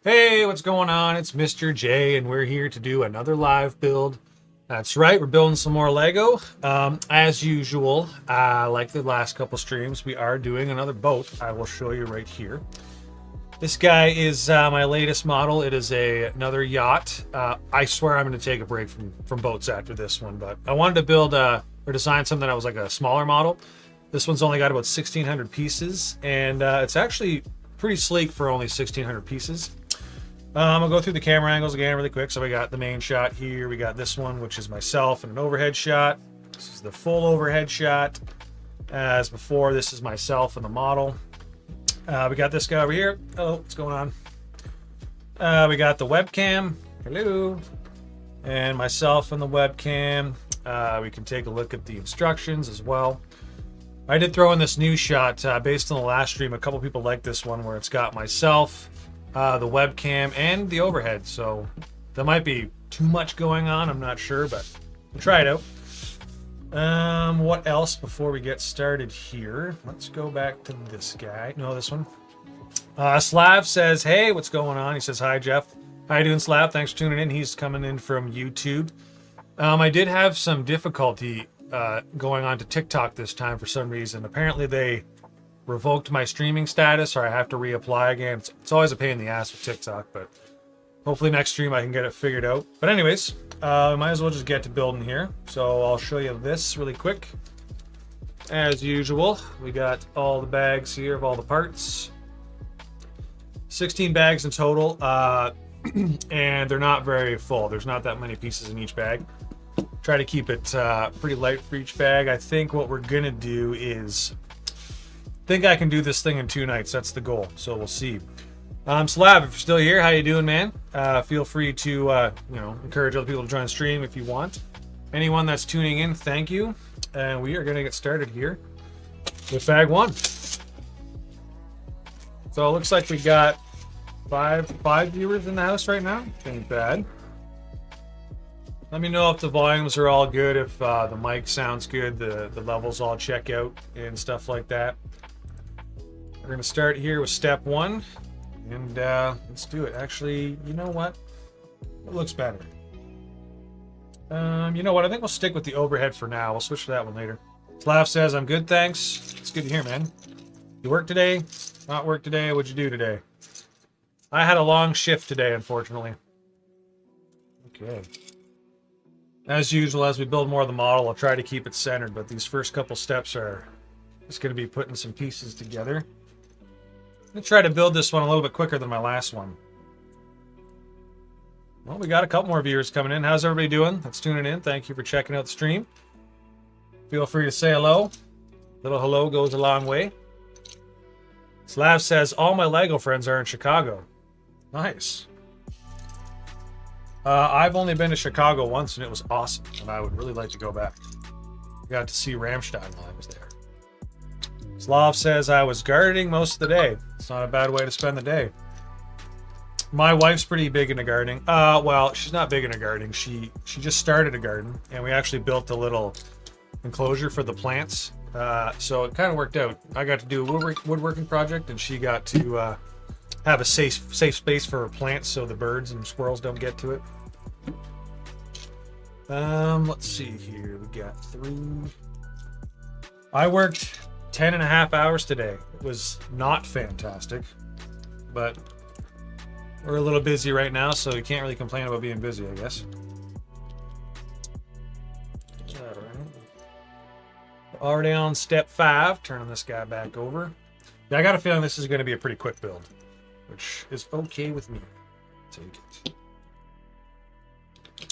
Hey, what's going on? It's Mr. J, and we're here to do another live build. That's right, we're building some more Lego. As usual, like the last couple streams, we are doing another boat. I will show you right here. This guy is my latest model. It is another yacht. I swear I'm going to take a break from boats after this one, but I wanted to build or design something that was like a smaller model. This one's only got about 1,600 pieces, and it's actually pretty sleek for only 1,600 pieces. I'll go through the camera angles again really quick. So we got the main shot here. We got this one, which is myself and an overhead shot. This is the full overhead shot. As before, this is myself and the model. We got this guy over here. Hello, what's going on? We got the webcam. Hello. And myself and the webcam. We can take a look at the instructions as well. I did throw in this new shot based on the last stream. A couple people like this one where it's got myself, the webcam, and the overhead. So there might be too much going on. I'm not sure, but we'll try it out. What else before we get started here? Let's go back to this guy. No, this one. Slav says, hey, what's going on? He says, hi, Jeff. How you doing, Slav? Thanks for tuning in. He's coming in from YouTube. I did have some difficulty going on to TikTok this time for some reason. Apparently they revoked my streaming status, or I have to reapply again. It's always a pain in the ass with TikTok, but hopefully next stream I can get it figured out. But anyways, might as well just get to building here. So I'll show you this really quick. As usual, we got all the bags here of all the parts. 16 bags in total, and they're not very full. There's not that many pieces in each bag. Try to keep it pretty light for each bag. I think what we're gonna do is think I can do this thing in 2 nights. That's the goal. So we'll see. Slav, if you're still here, how you doing, man? Feel free to encourage other people to join the stream if you want. Anyone that's tuning in, thank you. And we are going to get started here with bag 1. So it looks like we got five viewers in the house right now. Ain't bad. Let me know if the volumes are all good, if the mic sounds good, the levels all check out and stuff like that. We're going to start here with step 1, and let's do it. Actually, you know what? It looks better. You know what? I think we'll stick with the overhead for now. We'll switch to that one later. Slav says, I'm good, thanks. It's good to hear, man. You work today? Not work today? What'd you do today? I had a long shift today, unfortunately. Okay. As usual, as we build more of the model, I'll try to keep it centered, but these first couple steps are just going to be putting some pieces together. I'm going to try to build this one a little bit quicker than my last one. Well, we got a couple more viewers coming in. How's everybody doing that's tuning in? Thank you for checking out the stream. Feel free to say hello. Little hello goes a long way. Slav says, all my Lego friends are in Chicago. Nice. I've only been to Chicago once, and it was awesome, and I would really like to go back. Got to see Rammstein while I was there. Slav says, I was gardening most of the day. It's not a bad way to spend the day. My wife's pretty big into gardening. Well, she's not big into gardening. She just started a garden, and we actually built a little enclosure for the plants. So it kind of worked out. I got to do a woodworking project, and she got to have a safe space for her plants so the birds and squirrels don't get to it. Let's see here. We got 3. I worked 10.5 hours today. It was not fantastic, but we're a little busy right now, so you can't really complain about being busy, I guess. All right. Already on step 5, turning this guy back over. Yeah, I got a feeling this is going to be a pretty quick build, which is okay with me. Take it.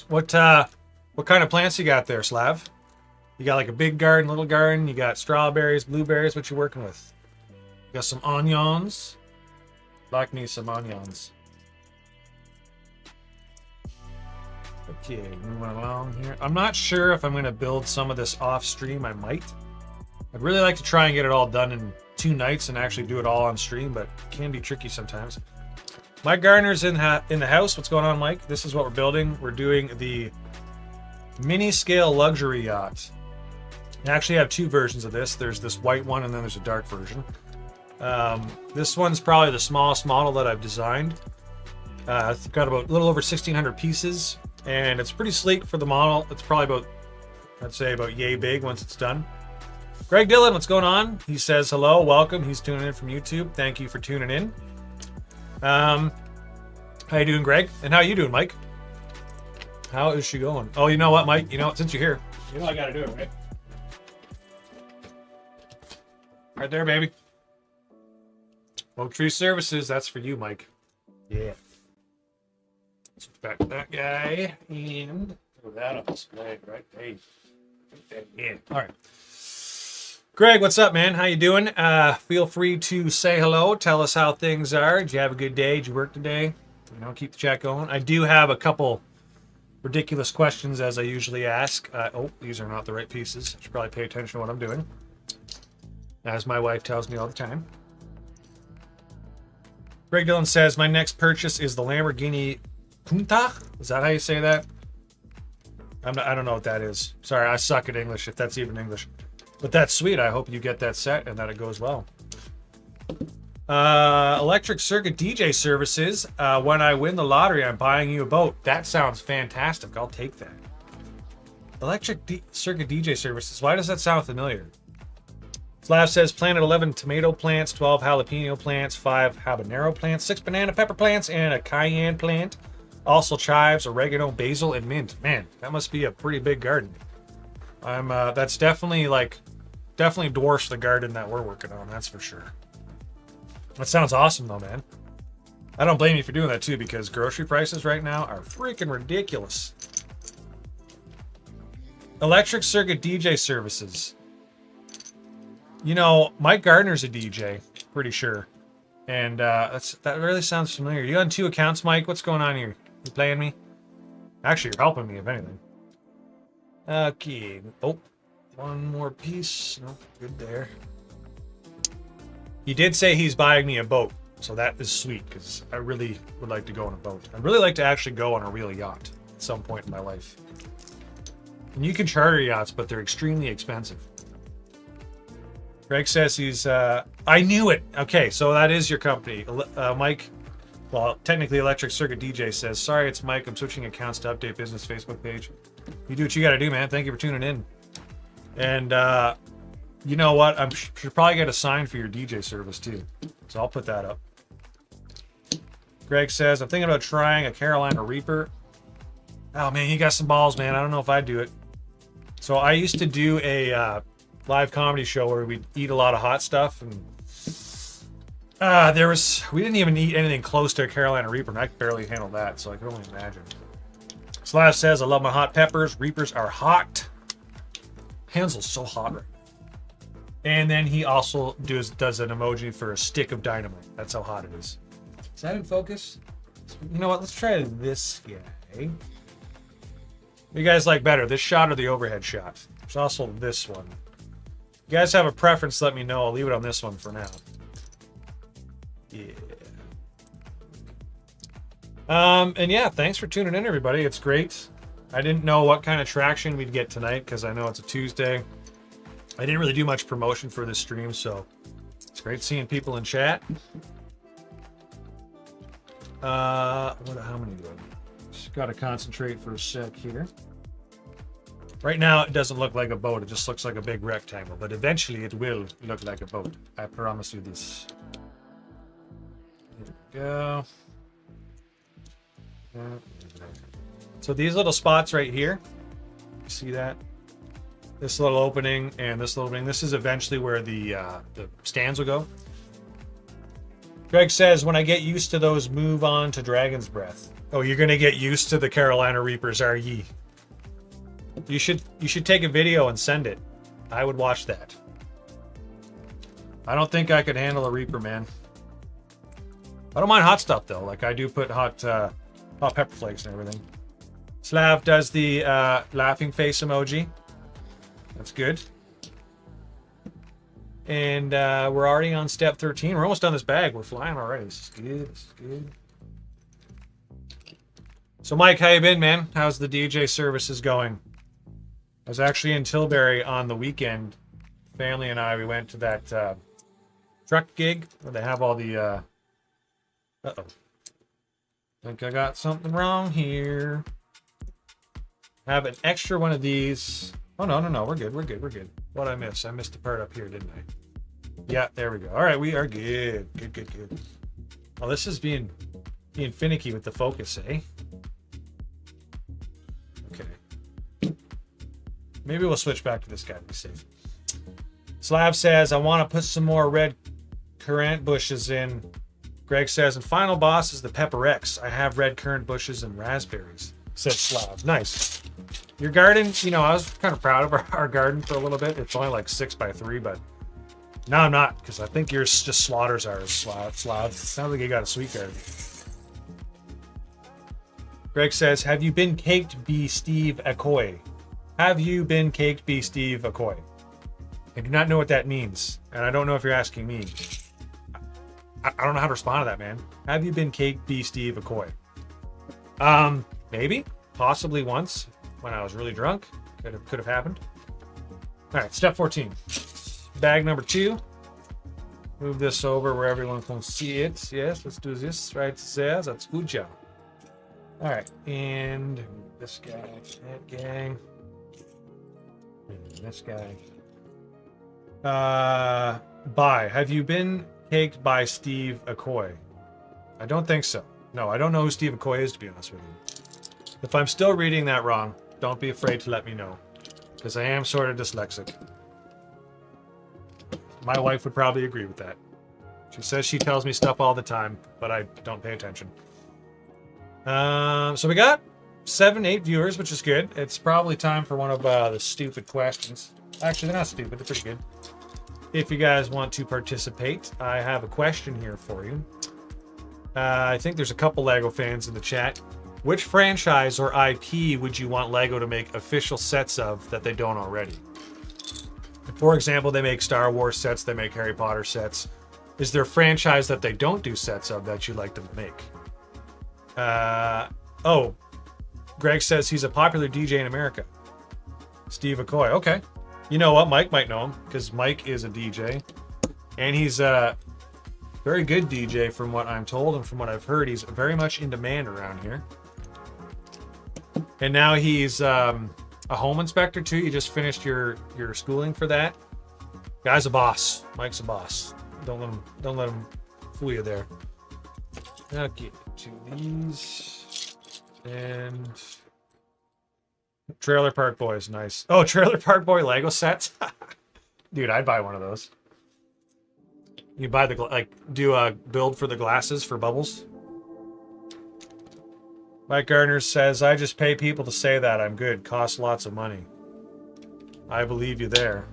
What kind of plants you got there, Slav? You got like a big garden, little garden. You got strawberries, blueberries. What you working with? You got some onions. Like me some onions. Okay, moving along here. I'm not sure if I'm going to build some of this off stream. I might. I'd really like to try and get it all done in 2 nights and actually do it all on stream, but it can be tricky sometimes. My gardener's in the house. What's going on, Mike? This is what we're building. We're doing the mini scale luxury yacht. I actually have 2 versions of this. There's this white one, and then there's a dark version. This one's probably the smallest model that I've designed. It's got about a little over 1,600 pieces, and it's pretty sleek for the model. It's probably about, I'd say about yay big once it's done. Greg Dillon, what's going on? He says hello, welcome. He's tuning in from YouTube. Thank you for tuning in. How you doing, Greg? And how you doing, Mike? How is she going? Oh, you know what, Mike? You know what? Since you're here, you know I gotta do it, right? Right there, baby. Oak Tree Services, that's for you, Mike. Yeah. Switch back to that guy and throw that on display, right? Hey. Yeah. All right. Greg, what's up, man? How you doing? Feel free to say hello. Tell us how things are. Did you have a good day? Did you work today? You know, keep the chat going. I do have a couple ridiculous questions as I usually ask. Oh, these are not the right pieces. I should probably pay attention to what I'm doing, as my wife tells me all the time. Greg Dillon says, my next purchase is the Lamborghini Punta. Is that how you say that? I don't know what that is. Sorry, I suck at English, if that's even English. But that's sweet. I hope you get that set and that it goes well. Electric Circuit DJ Services. When I win the lottery, I'm buying you a boat. That sounds fantastic. I'll take that. Electric Circuit DJ Services. Why does that sound familiar? Slav says, planted 11 tomato plants, 12 jalapeno plants, 5 habanero plants, 6 banana pepper plants, and a cayenne plant. Also chives, oregano, basil, and mint. Man, that must be a pretty big garden. That's definitely dwarfs the garden that we're working on, that's for sure. That sounds awesome though, man. I don't blame you for doing that too, because grocery prices right now are freaking ridiculous. Electric Circuit DJ Services. You know, Mike Gardner's a DJ, pretty sure. And that really sounds familiar. You on 2 accounts, Mike? What's going on here? You playing me? Actually, you're helping me, if anything. Okay. Oh, one more piece. Nope, good there. He did say he's buying me a boat, so that is sweet, because I really would like to go on a boat. I'd really like to actually go on a real yacht at some point in my life. And you can charter yachts, but they're extremely expensive. Greg says he's, I knew it. Okay, so that is your company. Mike, well, technically Electric Circuit DJ says, sorry, it's Mike. I'm switching accounts to update business Facebook page. You do what you got to do, man. Thank you for tuning in. And you know what? I should probably get a sign for your DJ service too. So I'll put that up. Greg says, I'm thinking about trying a Carolina Reaper. Oh, man, you got some balls, man. I don't know if I'd do it. So I used to do a live comedy show where we'd eat a lot of hot stuff, and we didn't even eat anything close to a Carolina Reaper, and I could barely handle that, so I can only imagine. Slav says, I love my hot peppers. Reapers are hot. Hansel's so hot right now. And then he also does an emoji for a stick of dynamite. That's how hot it is. Is that in focus? You know what? Let's try this guy. What do you guys like better, this shot or the overhead shot? There's also this one. If you guys have a preference, let me know. I'll leave it on this one for now. Yeah. And yeah, thanks for tuning in, everybody. It's great. I didn't know what kind of traction we'd get tonight because I know it's a Tuesday. I didn't really do much promotion for this stream, so it's great seeing people in chat. How many do I? Just got to concentrate for a sec here. Right now, it doesn't look like a boat. It just looks like a big rectangle. But eventually, it will look like a boat. I promise you this. Here we go. So these little spots right here, see that? This little opening and this little opening. This is eventually where the stands will go. Greg says, when I get used to those, move on to Dragon's Breath. Oh, you're going to get used to the Carolina Reapers, are ye? You should take a video and send it. I would watch that. I don't think I could handle a Reaper, man. I don't mind hot stuff, though. Like, I do put hot pepper flakes and everything. Slav does the laughing face emoji. That's good. And we're already on step 13. We're almost done this bag. We're flying already. This is good. This is good. So, Mike, how you been, man? How's the DJ services going? I was actually in Tilbury on the weekend. Family and I, we went to that truck gig where they have all the... Uh-oh. Think I got something wrong here. I have an extra one of these. Oh, no. We're good. What'd I miss? I missed the part up here, didn't I? Yeah, there we go. All right, we are good. Good. Oh, this is being finicky with the focus, eh? Okay. Maybe we'll switch back to this guy to be safe. Slav says, I want to put some more red currant bushes in. Greg says, and final boss is the Pepper X. I have red currant bushes and raspberries, said Slav. Nice. Your garden, you know, I was kind of proud of our garden for a little bit. It's only like 6x3, but now I'm not, because I think yours just slaughters ours, Slav. Sounds like you got a sweet garden. Greg says, have you been caked, B. Steve Akoy? Have you been caked, B. Steve Akoy? I do not know what that means, and I don't know if you're asking me. I don't know how to respond to that, man. Have you been caked, B. Steve Akoy? Maybe, possibly once when I was really drunk. Could have happened. All right, step 14. Bag number 2. Move this over where everyone can see it. Yes, let's do this right there. That's good job. All right, and this guy, that gang, and this guy. Bye. Have you been caked by Steve Akoy? I don't think so. No, I don't know who Steve Akoy is, to be honest with you. If I'm still reading that wrong, don't be afraid to let me know, because I am sort of dyslexic. My wife would probably agree with that. She says she tells me stuff all the time, but I don't pay attention. So we got 8 viewers, which is good. It's probably time for one of the stupid questions. Actually, they're not stupid. They're pretty good. If you guys want to participate, I have a question here for you. I think there's a couple LEGO fans in the chat. Which franchise or IP would you want LEGO to make official sets of that they don't already? For example, they make Star Wars sets, they make Harry Potter sets. Is there a franchise that they don't do sets of that you'd like them to make? Oh, Greg says he's a popular DJ in America. Steve Akoy. Okay. You know what? Mike might know him, because Mike is a DJ. And he's a very good DJ from what I'm told and from what I've heard. He's very much in demand around here. And now he's a home inspector too. You just finished your schooling for that. Guy's a boss. Mike's a boss. Don't let him fool you there. Okay, 2 of these. And Trailer Park Boys, nice. Oh, Trailer Park Boy Lego sets? Dude, I'd buy one of those. You buy do a build for the glasses for bubbles. Mike Gardner says, I just pay people to say that I'm good. Costs lots of money. I believe you there.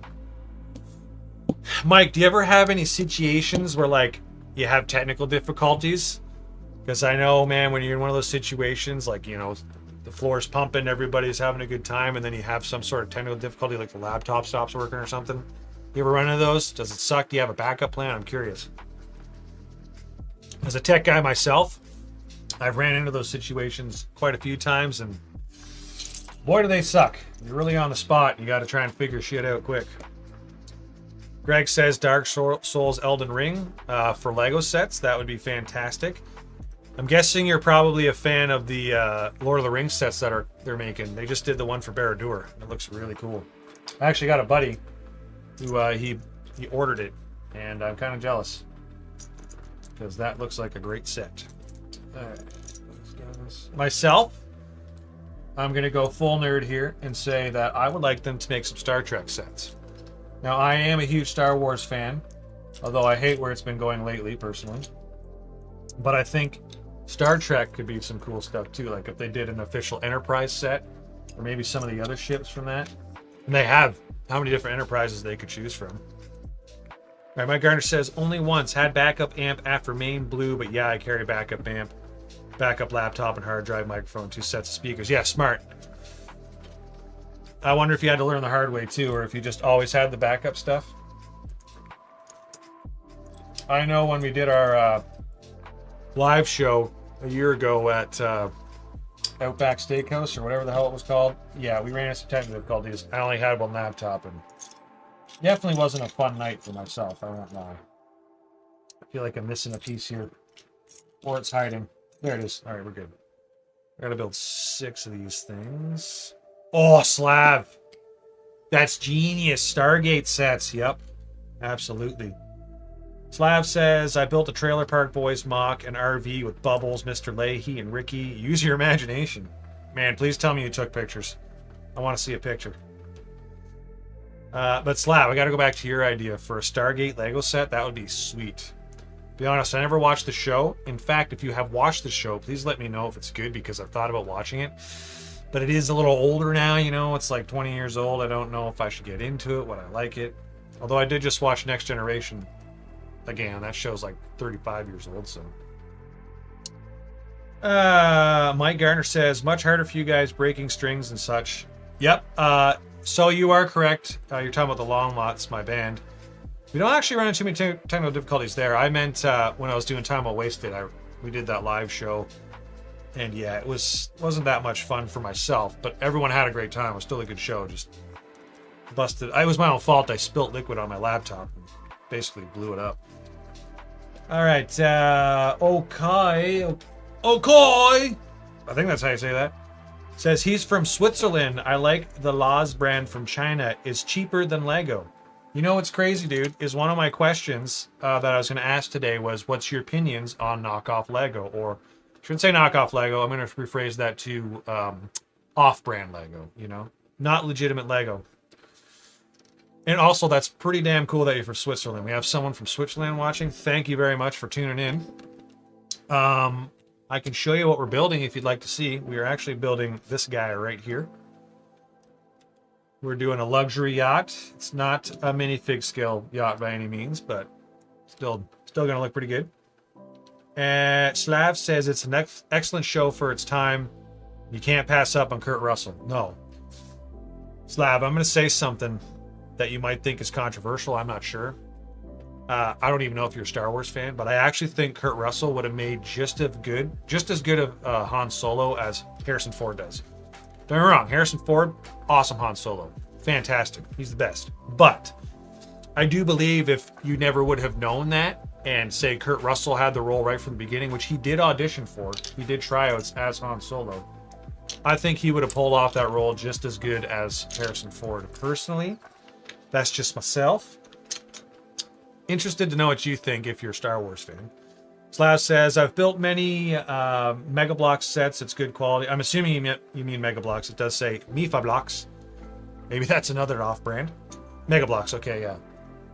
Mike, do you ever have any situations where, like, you have technical difficulties? Because I know, man, when you're in one of those situations, like, you know, the floor's pumping, everybody's having a good time, and then you have some sort of technical difficulty, like the laptop stops working or something. You ever run into those? Does it suck? Do you have a backup plan? I'm curious. As a tech guy myself, I've ran into those situations quite a few times, and boy, do they suck. You're really on the spot. You got to try and figure shit out quick. Greg says Dark Souls Elden Ring for Lego sets. That would be fantastic. I'm guessing you're probably a fan of the Lord of the Rings sets that they're making. They just did the one for Barad-dûr. It looks really cool. I actually got a buddy who he ordered it, and I'm kind of jealous because that looks like a great set. All right. Myself, I'm going to go full nerd here and say that I would like them to make some Star Trek sets. Now, I am a huge Star Wars fan, although I hate where it's been going lately, personally. But I think Star Trek could be some cool stuff, too. Like if they did an official Enterprise set, or maybe some of the other ships from that. And they have how many different Enterprises they could choose from. All right, Mike Garner says, only once had backup amp after main blue, but yeah, I carry backup amp, backup laptop, and hard drive microphone, 2 sets of speakers. Yeah, smart. I wonder if you had to learn the hard way too, or if you just always had the backup stuff. I know when we did our live show a year ago at Outback Steakhouse, or whatever the hell it was called. Yeah, we ran into some technical difficulties. I only had one laptop, and definitely wasn't a fun night for myself, I won't lie. I feel like I'm missing a piece here. Or it's hiding. There it is. All right, we're good. I gotta build 6 of these things. Oh, Slav. That's genius. Stargate sets. Yep. Absolutely. Slav says, I built a Trailer Park Boys mock, an RV with Bubbles, Mr. Leahy, and Ricky. Use your imagination. Man, please tell me you took pictures. I want to see a picture. But Slav, I got to go back to your idea for a Stargate Lego set. That would be sweet. Be honest, I never watched the show. In fact, if you have watched the show, please let me know if it's good because I've thought about watching it. But it is a little older now, you know. It's like 20 years old. I don't know if I should get into it, would I like it. Although I did just watch Next Generation again. That show's like 35 years old, so. Mike Garner says, much harder for you guys breaking strings and such. Yep. So you are correct. You're talking about the Long Lots, my band. We don't actually run into many technical difficulties there. I meant when I was doing Time Well Wasted, we did that live show. And yeah, it wasn't that much fun for myself, but everyone had a great time. It was still a good show. Just busted. It was my own fault. I spilt liquid on my laptop and basically blew it up. All right. Okay. I think that's how you say that. Says he's from Switzerland. I like the Laws brand from China. Is cheaper than Lego. You know what's crazy, dude, is one of my questions that I was going to ask today was, what's your opinions on knockoff Lego? Or I shouldn't say knockoff Lego. I'm going to rephrase that to off-brand Lego, you know? Not legitimate Lego. And also, that's pretty damn cool that you're from Switzerland. We have someone from Switzerland watching. Thank you very much for tuning in. I can show you what we're building if you'd like to see. We are actually building this guy right here. We're doing a luxury yacht. It's not a minifig scale yacht by any means, but still going to look pretty good. Slav says it's an excellent show for its time. You can't pass up on Kurt Russell. No. Slav, I'm going to say something that you might think is controversial. I'm not sure. I don't even know if you're a Star Wars fan, but I actually think Kurt Russell would have made just as good of Han Solo as Harrison Ford does. Don't get me wrong, Harrison Ford, awesome Han Solo. Fantastic. He's the best. But I do believe if you never would have known that, and say Kurt Russell had the role right from the beginning, which he did audition for, he did tryouts as Han Solo, I think he would have pulled off that role just as good as Harrison Ford. Personally, that's just myself. Interested to know what you think if you're a Star Wars fan. Slav says, I've built many Mega Bloks sets. It's good quality. I'm assuming you mean Mega Bloks. It does say Mifa Blocks. Maybe that's another off-brand. Mega Bloks, okay, yeah.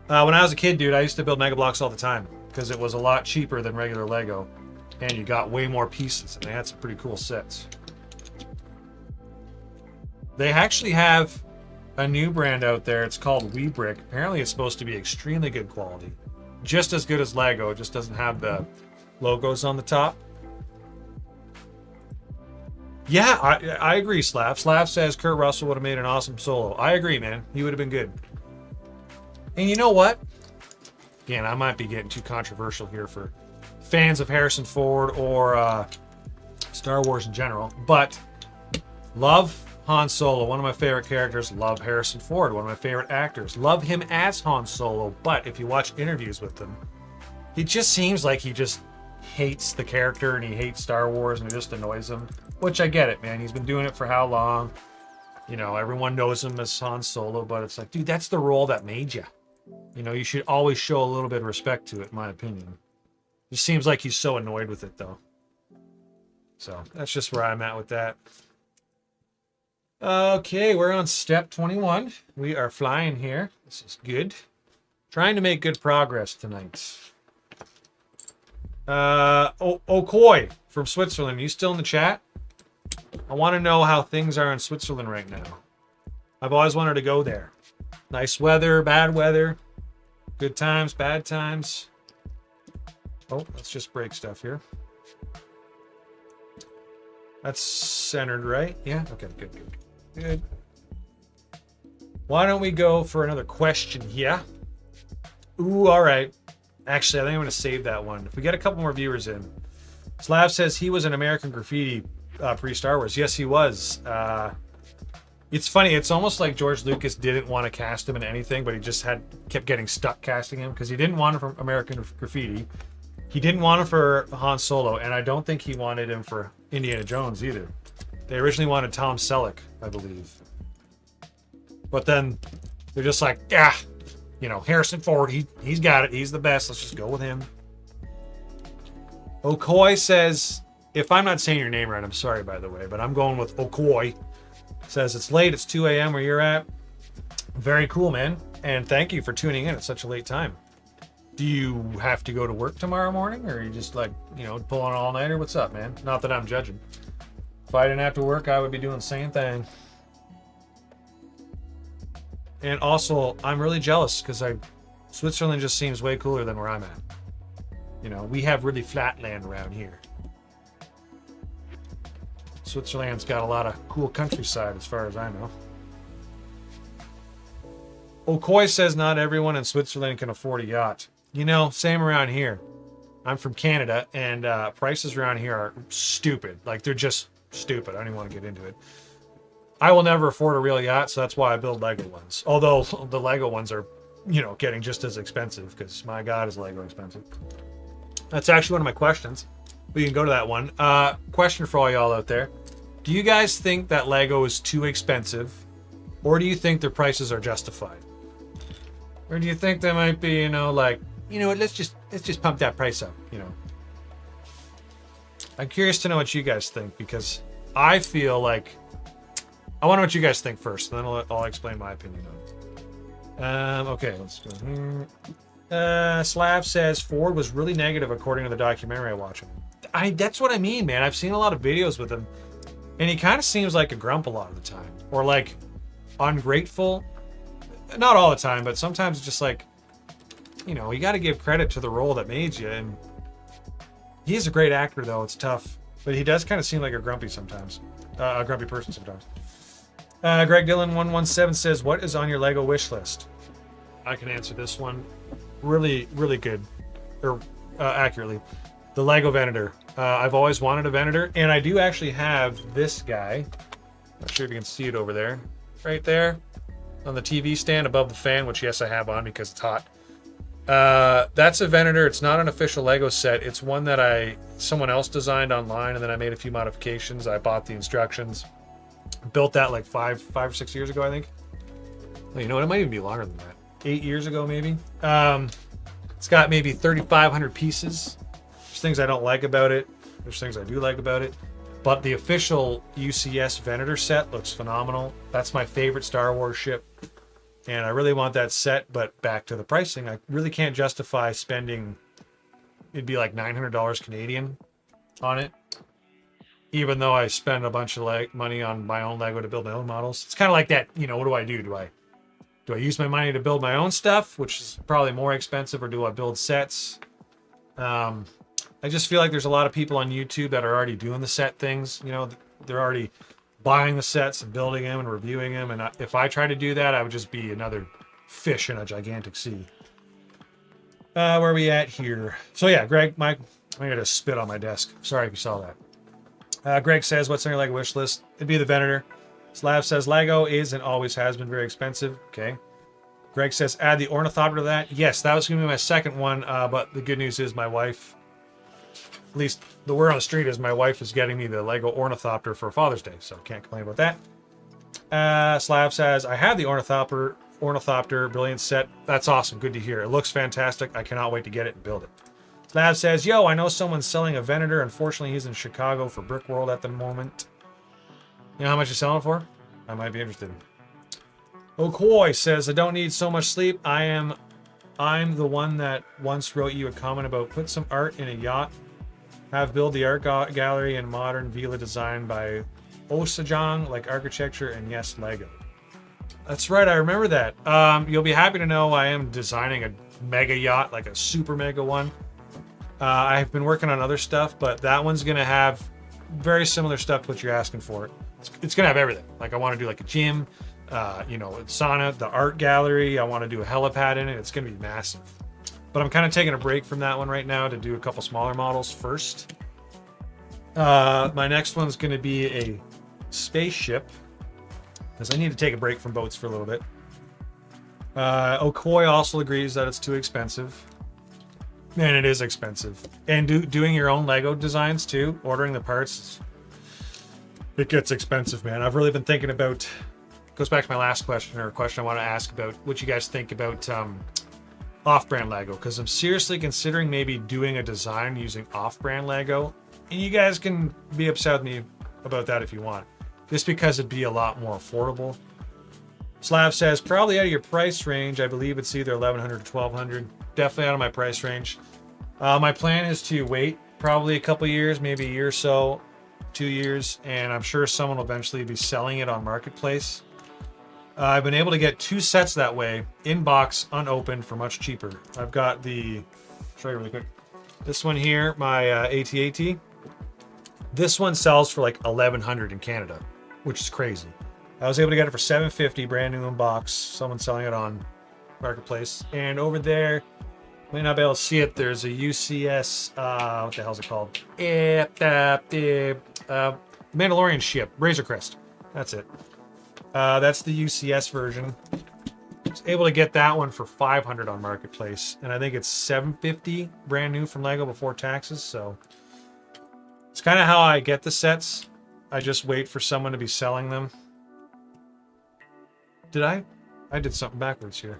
When I was a kid, dude, I used to build Mega Bloks all the time because it was a lot cheaper than regular Lego. And you got way more pieces. And they had some pretty cool sets. They actually have a new brand out there. It's called WeBrick. Apparently it's supposed to be extremely good quality. Just as good as Lego. It just doesn't have the logos on the top. Yeah, I agree, Slav. Slav says Kurt Russell would have made an awesome Solo. I agree, man. He would have been good. And you know what? Again, I might be getting too controversial here for fans of Harrison Ford or Star Wars in general. But love Han Solo, one of my favorite characters. Love Harrison Ford, one of my favorite actors. Love him as Han Solo, but if you watch interviews with him, it just seems like he just hates the character and he hates Star Wars and it just annoys him. Which I get it, man. He's been doing it for how long? You know, everyone knows him as Han Solo, but it's like, dude, that's the role that made you. You know, you should always show a little bit of respect to it, in my opinion. It seems like he's so annoyed with it, though. So, that's just where I'm at with that. Okay, we're on step 21. We are flying here. This is good. Trying to make good progress tonight. Okoy from Switzerland. You still in the chat? I want to know how things are in Switzerland right now. I've always wanted to go there. Nice weather, bad weather. Good times, bad times. Oh, let's just break stuff here. That's centered, right? Yeah? Okay, good. Good. Why don't we go for another question here? Ooh, all right. Actually, I think I'm going to save that one. If we get a couple more viewers in. Slav says he was an American Graffiti pre-Star Wars. Yes, he was. It's funny. It's almost like George Lucas didn't want to cast him in anything, but he just kept getting stuck casting him because he didn't want him from American Graffiti. He didn't want him for Han Solo, and I don't think he wanted him for Indiana Jones either. They originally wanted Tom Selleck, I believe. But then they're just like, yeah, you know, Harrison Ford, he's got it. He's the best. Let's just go with him. Okoy says, if I'm not saying your name right, I'm sorry, by the way, but I'm going with Okoy. Says, it's late. It's 2 a.m. where you're at. Very cool, man. And thank you for tuning in at such a late time. Do you have to go to work tomorrow morning, or are you just like, you know, pulling an all-nighter? What's up, man? Not that I'm judging. If I didn't have to work, I would be doing the same thing. And also, I'm really jealous because Switzerland just seems way cooler than where I'm at. You know, we have really flat land around here. Switzerland's got a lot of cool countryside as far as I know. Okoy says not everyone in Switzerland can afford a yacht. You know, same around here. I'm from Canada, and prices around here are stupid. Like, they're just stupid. I don't even want to get into it. I will never afford a real yacht, so that's why I build Lego ones. Although the Lego ones are, you know, getting just as expensive, because my God, is Lego expensive. That's actually one of my questions. We can go to that one. Question for all y'all out there. Do you guys think that Lego is too expensive, or do you think their prices are justified? Or do you think they might be, you know, like, you know what, let's just pump that price up, you know? I'm curious to know what you guys think, because I feel like, I want to know what you guys think first, and then I'll explain my opinion on it. Okay, let's go here. Slav says Ford was really negative according to the documentary I watched. That's what I mean, man. I've seen a lot of videos with him, and he kind of seems like a grump a lot of the time, or like ungrateful. Not all the time, but sometimes just like, you know, you got to give credit to the role that made you. And he's a great actor, though. It's tough, but he does kind of seem like a grumpy sometimes, a grumpy person sometimes. Greg Dillon 117 says, "What is on your Lego wish list?" I can answer this one really, really good, or accurately. The Lego Venator. I've always wanted a Venator, and I do actually have this guy. Not sure if you can see it over there, right there, on the TV stand above the fan, which yes, I have on because it's hot. That's a Venator. It's not an official Lego set. It's one that someone else designed online, and then I made a few modifications. I bought the instructions, built that like five or 6 years ago, I think. Well, you know what? It might even be longer than that. 8 years ago, maybe. It's got maybe 3,500 pieces. There's things I don't like about it. There's things I do like about it. But the official UCS Venator set looks phenomenal. That's my favorite Star Wars ship. And I really want that set, but back to the pricing. I really can't justify spending, it'd be like $900 Canadian on it. Even though I spend a bunch of money on my own Lego to build my own models. It's kind of like that, you know, what do I do? Do I use my money to build my own stuff, which is probably more expensive, or do I build sets? I just feel like there's a lot of people on YouTube that are already doing the set things. You know, they're already buying the sets and building them and reviewing them. And if I try to do that, I would just be another fish in a gigantic sea. Where are we at here? So yeah, Greg, I gotta spit on my desk. Sorry if you saw that. Greg says, what's on your Lego wish list? It'd be the Venator. Slav says, Lego is and always has been very expensive. Okay. Greg says, add the Ornithopter to that. Yes, that was going to be my second one. But the good news is my wife, at least the word on the street is my wife is getting me the Lego Ornithopter for Father's Day. So can't complain about that. Slav says, I have the Ornithopter brilliant set. That's awesome. Good to hear. It looks fantastic. I cannot wait to get it and build it. Slav says, yo, I know someone's selling a Venator. Unfortunately, he's in Chicago for Brick World at the moment. You know how much you're selling for? I might be interested. Okoy says, I don't need so much sleep. I'm the one that once wrote you a comment about put some art in a yacht. Have build the art gallery and modern villa design by Osajong, like architecture, and yes, Lego. That's right, I remember that. You'll be happy to know I am designing a mega yacht, like a super mega one. I've been working on other stuff, but that one's going to have very similar stuff to what you're asking for. It's going to have everything. Like, I want to do like a gym, you know, sauna, the art gallery. I want to do a helipad in it. It's going to be massive. But I'm kind of taking a break from that one right now to do a couple smaller models first. My next one's going to be a spaceship, because I need to take a break from boats for a little bit. Okoy also agrees that it's too expensive. Man, it is expensive. And doing your own Lego designs too, ordering the parts, it gets expensive, man. I've really been thinking about, goes back to my last question, or a question I want to ask about what you guys think about off-brand Lego, because I'm seriously considering maybe doing a design using off-brand Lego. And you guys can be upset with me about that if you want, just because it'd be a lot more affordable. Slav says, probably out of your price range. I believe it's either 1,100 to 1,200. Definitely out of my price range. My plan is to wait probably a couple years, maybe a year or so, 2 years, and I'm sure someone will eventually be selling it on Marketplace. I've been able to get 2 sets that way, in box, unopened, for much cheaper. I've got the, I'll show you really quick. This one here, my AT-AT. This one sells for like 1,100 in Canada, which is crazy. I was able to get it for $750, brand new in box. Someone selling it on Marketplace. And over there, may not be able to see it. There's a UCS. What the hell's it called? Mandalorian ship, Razor Crest. That's it. That's the UCS version. I was able to get that one for $500 on Marketplace, and I think it's $750 brand new from Lego before taxes. So it's kind of how I get the sets. I just wait for someone to be selling them. Did I? I did something backwards here.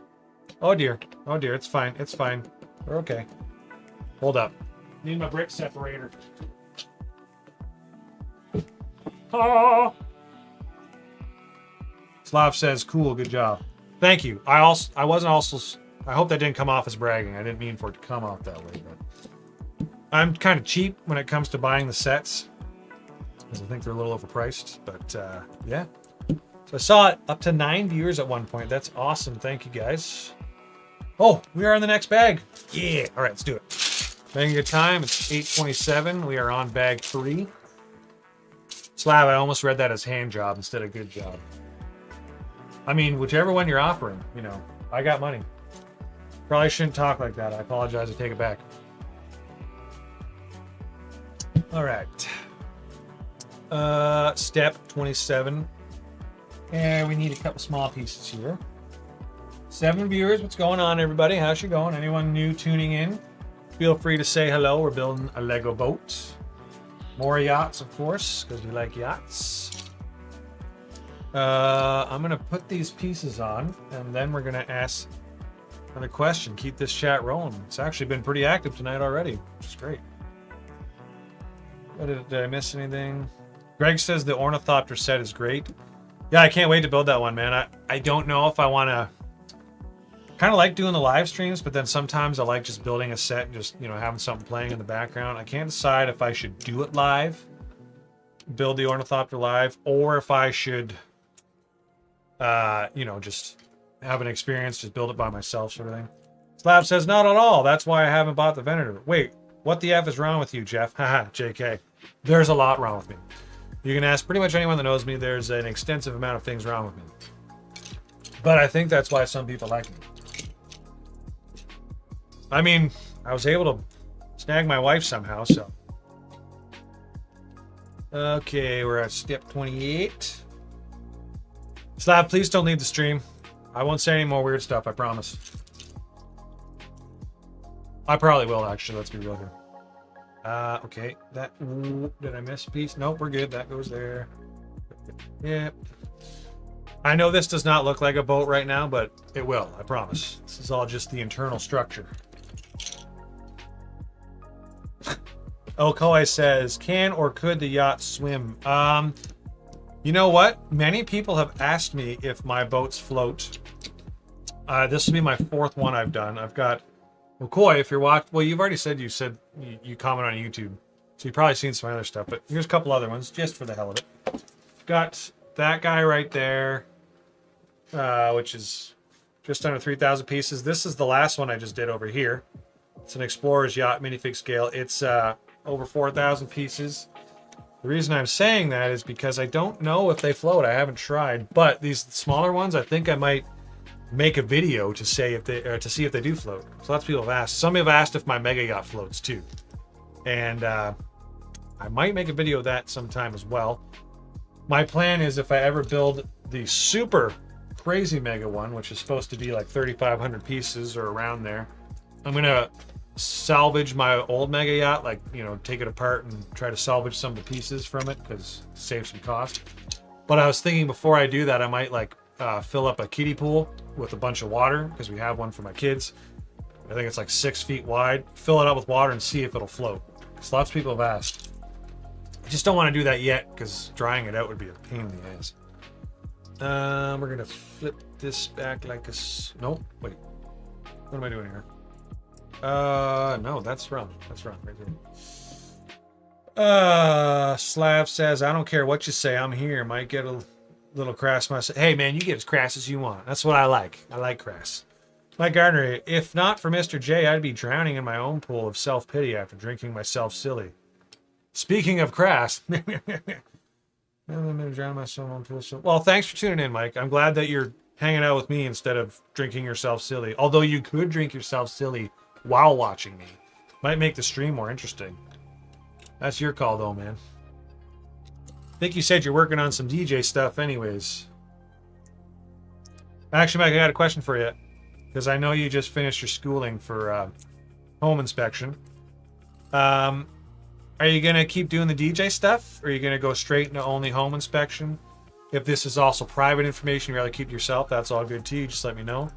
Oh dear. Oh dear. It's fine. It's fine. We're okay. Hold up. Need my brick separator. Oh. Slav says, "Cool, good job." Thank you. I hope that didn't come off as bragging. I didn't mean for it to come off that way, but I'm kind of cheap when it comes to buying the sets, because I think they're a little overpriced. But yeah. So I saw it up to 9 viewers at one point. That's awesome. Thank you, guys. Oh, we are in the next bag. Yeah. All right, let's do it. Making a good time. It's 8:27. We are on bag 3. Slav, I almost read that as hand job instead of good job. I mean, whichever one you're offering, you know, I got money. Probably shouldn't talk like that. I apologize. I take it back. All right. Step 27. And we need a couple small pieces here. 7 viewers. What's going on, everybody? How's she going? Anyone new tuning in? Feel free to say hello. We're building a Lego boat. More yachts, of course, because we like yachts. I'm going to put these pieces on, and then we're going to ask another question. Keep this chat rolling. It's actually been pretty active tonight already, which is great. Did I miss anything? Greg says the Ornithopter set is great. Yeah, I can't wait to build that one, man. I don't know if I want to... kind of like doing the live streams, but then sometimes I like just building a set and just, you know, having something playing in the background. I can't decide if I should do it live, build the Ornithopter live, or if I should, you know, just have an experience, just build it by myself sort of thing. Slab says, not at all. That's why I haven't bought the Venator. Wait, what the F is wrong with you, Jeff? Haha, JK. There's a lot wrong with me. You can ask pretty much anyone that knows me. There's an extensive amount of things wrong with me. But I think that's why some people like me. I mean, I was able to snag my wife somehow, so. Okay, we're at step 28. Slab, please don't leave the stream. I won't say any more weird stuff, I promise. I probably will, actually. Let's be real here. Okay. Did I miss a piece? Nope, we're good. That goes there. Yep. I know this does not look like a boat right now, but it will, I promise. This is all just the internal structure. Okoi says, can or could the yacht swim? You know what? Many people have asked me if my boats float. This will be my 4th one I've done. I've got Okoi, if you're watching, well, you've already said you comment on YouTube, so you've probably seen some other stuff, but here's a couple other ones just for the hell of it. Got that guy right there, which is just under 3,000 pieces. This is the last one I just did over here. It's an Explorer's Yacht minifig scale. It's over 4,000 pieces. The reason I'm saying that is because I don't know if they float. I haven't tried, but these smaller ones, I think I might make a video to say if they to see if they do float. So lots of people have asked. Some have asked if my mega yacht floats too, and I might make a video of that sometime as well. My plan is if I ever build the super crazy mega one, which is supposed to be like 3,500 pieces or around there, I'm gonna salvage my old mega yacht, like, you know, take it apart and try to salvage some of the pieces from it because save some cost. But I was thinking before I do that, I might like fill up a kiddie pool with a bunch of water because we have one for my kids. I think it's like 6 feet wide. Fill it up with water and see if it'll float. Because lots of people have asked. I just don't want to do that yet because drying it out would be a pain in the ass. We're gonna flip this back like a. Nope. Wait. What am I doing here? No, that's wrong. That's wrong. Right there. Slav says, I don't care what you say. I'm here. Might get a little crass myself. Hey, man, you get as crass as you want. That's what I like. I like crass. Mike Gardner, if not for Mr. J, I'd be drowning in my own pool of self-pity after drinking myself silly. Speaking of crass. I'm going to drown myself in my pool. Well, thanks for tuning in, Mike. I'm glad that you're hanging out with me instead of drinking yourself silly. Although you could drink yourself silly while watching me. Might make the stream more interesting. That's your call, though, man. I think you said you're working on some DJ stuff anyways. Actually, Mike, I got a question for you. Because I know you just finished your schooling for home inspection. Are you going to keep doing the DJ stuff? Or are you going to go straight into only home inspection? If this is also private information you'd rather keep to yourself, that's all good too. Just let me know.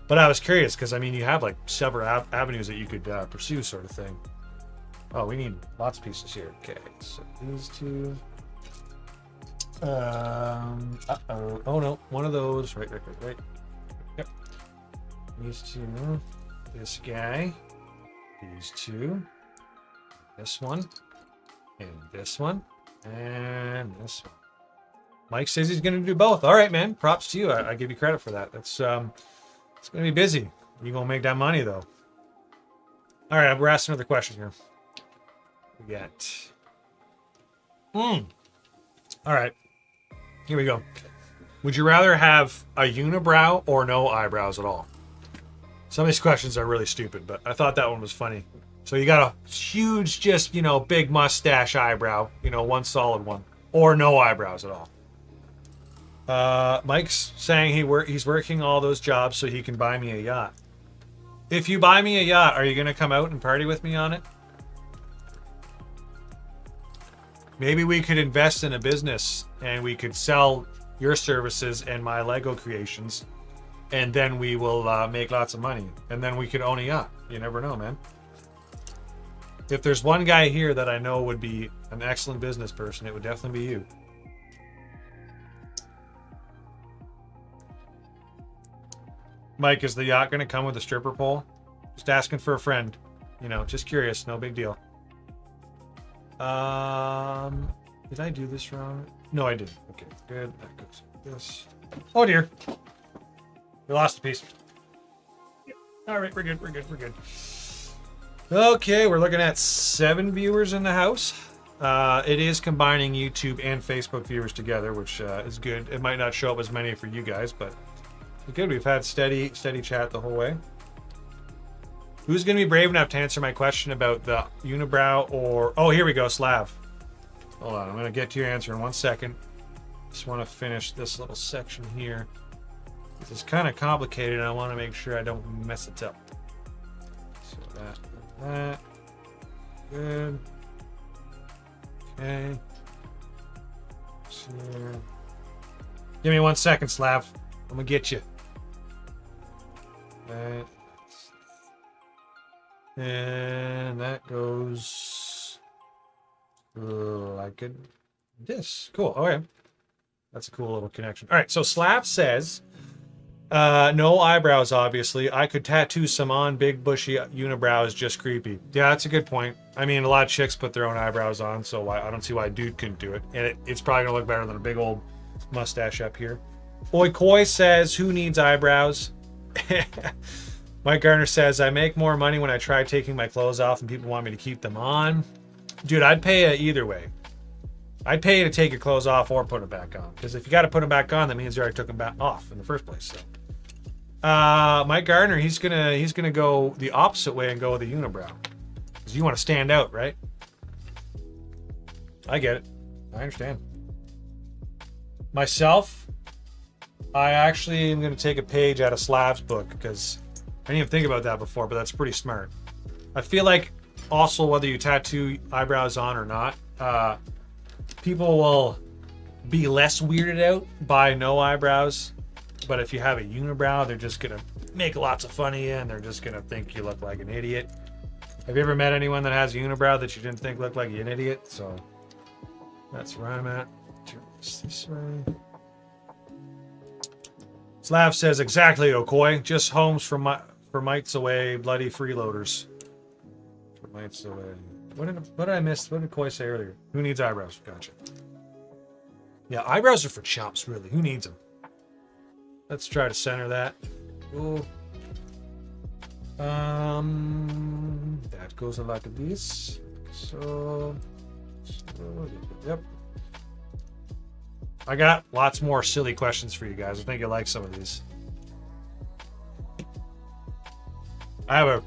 But I was curious because, I mean, you have like several avenues that you could pursue, sort of thing. Oh, we need lots of pieces here. Okay, so these two. Uh-oh. Oh, no. One of those. Right. Yep. These two. This guy. These two. This one. And this one. And this one. Mike says he's going to do both. All right, man. Props to you. I give you credit for that. That's it's going to be busy. You're going to make that money, though. All right, we're asking another question here. We got... All right. Here we go. Would you rather have a unibrow or no eyebrows at all? Some of these questions are really stupid, but I thought that one was funny. So you got a huge, just, you know, big mustache eyebrow, you know, one solid one, or no eyebrows at all. Mike's saying he's working all those jobs so he can buy me a yacht. If you buy me a yacht, are you going to come out and party with me on it? Maybe we could invest in a business and we could sell your services and my Lego creations, and then we will make lots of money, and then we could own a yacht. You never know, man. If there's one guy here that I know would be an excellent business person, it would definitely be you. Mike, is the yacht going to come with a stripper pole? Just asking for a friend. You know, just curious. No big deal. Did I do this wrong? No, I didn't. Okay, good. That goes like this. Oh, dear. We lost a piece. All right, we're good. Okay, we're looking at 7 viewers in the house. It is combining YouTube and Facebook viewers together, which is good. It might not show up as many for you guys, but good. We've had steady chat the whole way. Who's going to be brave enough to answer my question about the unibrow or... Oh, here we go, Slav. Hold on, I'm going to get to your answer in 1 second. Just want to finish this little section here. This is kind of complicated, and I want to make sure I don't mess it up. So that. Good. Okay. So, give me 1 second, Slav. I'm going to get you. That. And that goes like this. Cool. Okay. That's a cool little connection. All right. So Slav says, no eyebrows, obviously. I could tattoo some on. Big bushy unibrows, just creepy. Yeah, that's a good point. I mean, a lot of chicks put their own eyebrows on, so I don't see why a dude couldn't do it. And it's probably going to look better than a big old mustache up here. Boy Koi says, who needs eyebrows? Mike Garner says, I make more money when I try taking my clothes off and people want me to keep them on. Dude, I'd pay you either way. I'd pay you to take your clothes off or put them back on. Because if you got to put them back on, that means you already took them back off in the first place. So, Mike Gardner, he's gonna go the opposite way and go with the unibrow. Because you want to stand out, right? I get it. I understand. Myself, I actually am going to take a page out of Slav's book because I didn't even think about that before, but that's pretty smart. I feel like also whether you tattoo eyebrows on or not, people will be less weirded out by no eyebrows. But if you have a unibrow, they're just gonna make lots of fun of you, and they're just gonna think you look like an idiot. Have you ever met anyone that has a unibrow that you didn't think looked like an idiot? So that's where I'm at. Turn this way. Slav says exactly, Okoy. Just homes for mites away, bloody freeloaders. For mites away. What did I miss? What did Koy say earlier? Who needs eyebrows? Gotcha. Yeah, eyebrows are for chumps, really. Who needs them? Let's try to center that. Ooh. That goes like this. So, yep. I got lots more silly questions for you guys. I think you'll like some of these. I have a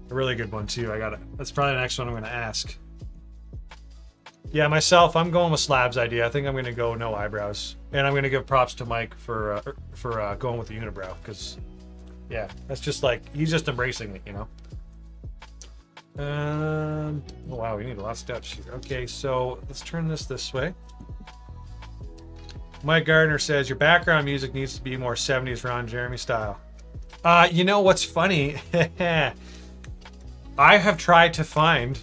really good one too. That's probably the next one I'm going to ask. Yeah, myself, I'm going with Slab's idea. I think I'm going to go no eyebrows, and I'm going to give props to Mike for going with the unibrow, because yeah, that's just like he's just embracing it, you know. Oh wow, we need a lot of steps here. Okay, so let's turn this way. Mike Gardner says your background music needs to be more 70s Ron Jeremy style. You know what's funny? I have tried to find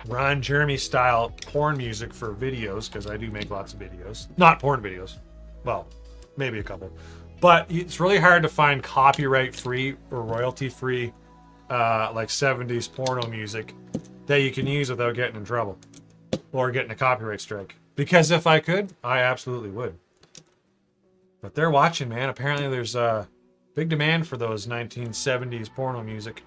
Ron Jeremy style porn music for videos, because I do make lots of videos. Not porn videos. Well, maybe a couple. But it's really hard to find copyright free or royalty free like 70s porno music that you can use without getting in trouble or getting a copyright strike. Because if I could, I absolutely would. But they're watching, man. Apparently there's a big demand for those 1970s porno music.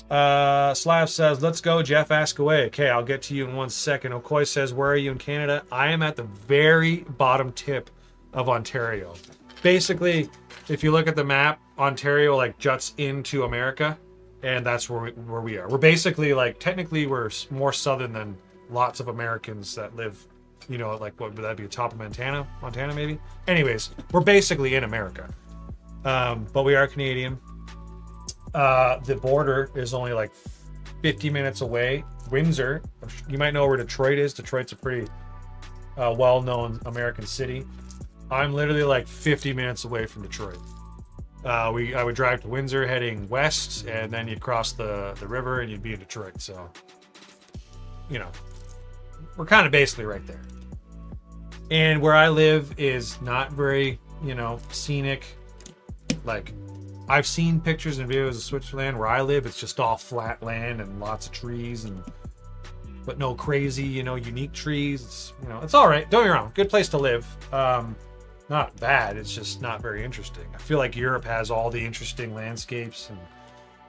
Slav says, let's go, Jeff, ask away. Okay, I'll get to you in 1 second. Okoy says, where are you in Canada? I am at the very bottom tip of Ontario. Basically, if you look at the map, Ontario like juts into America, and that's where we are. We're basically like, technically we're more southern than lots of Americans that live, you know, like what would that be, top of Montana maybe? Anyways, we're basically in America. But we are Canadian. The border is only like 50 minutes away. Windsor, you might know where Detroit is. Detroit's a pretty well-known American city. I'm literally like 50 minutes away from Detroit. I would drive to Windsor heading west, and then you'd cross the river and you'd be in Detroit. So, you know, we're kind of basically right there. And where I live is not very, you know, scenic. Like, I've seen pictures and videos of Switzerland. Where I live, it's just all flat land and lots of trees, but no crazy, you know, unique trees. It's, you know, it's all right. Don't get me wrong, good place to live. Not bad. It's just not very interesting. I feel like Europe has all the interesting landscapes and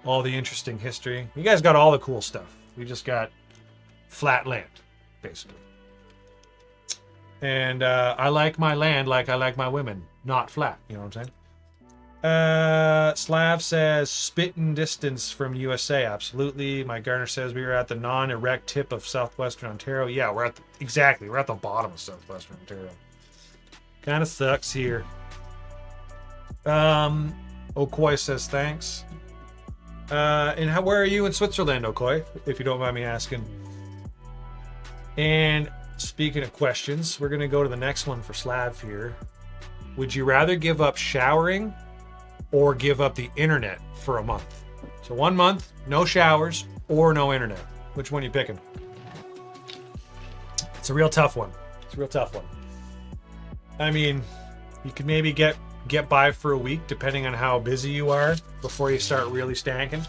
all the interesting history. You guys got all the cool stuff. We just got flat land, basically. And I like my land like I like my women, not flat. You know what I'm saying? Slav says spitting distance from USA. Absolutely. Mike Garner says we were at the non-erect tip of southwestern Ontario. Yeah, we're at we're at the bottom of southwestern Ontario. Kind of sucks here. Okoy says thanks. And where are you in Switzerland, Okoy? If you don't mind me asking. And speaking of questions, we're gonna go to the next one for Slav here. Would you rather give up showering or give up the internet for a month? So 1 month, no showers or no internet. Which one are you picking? It's a real tough one. It's a real tough one. I mean, you could maybe get by for a week, depending on how busy you are, before you start really stanking.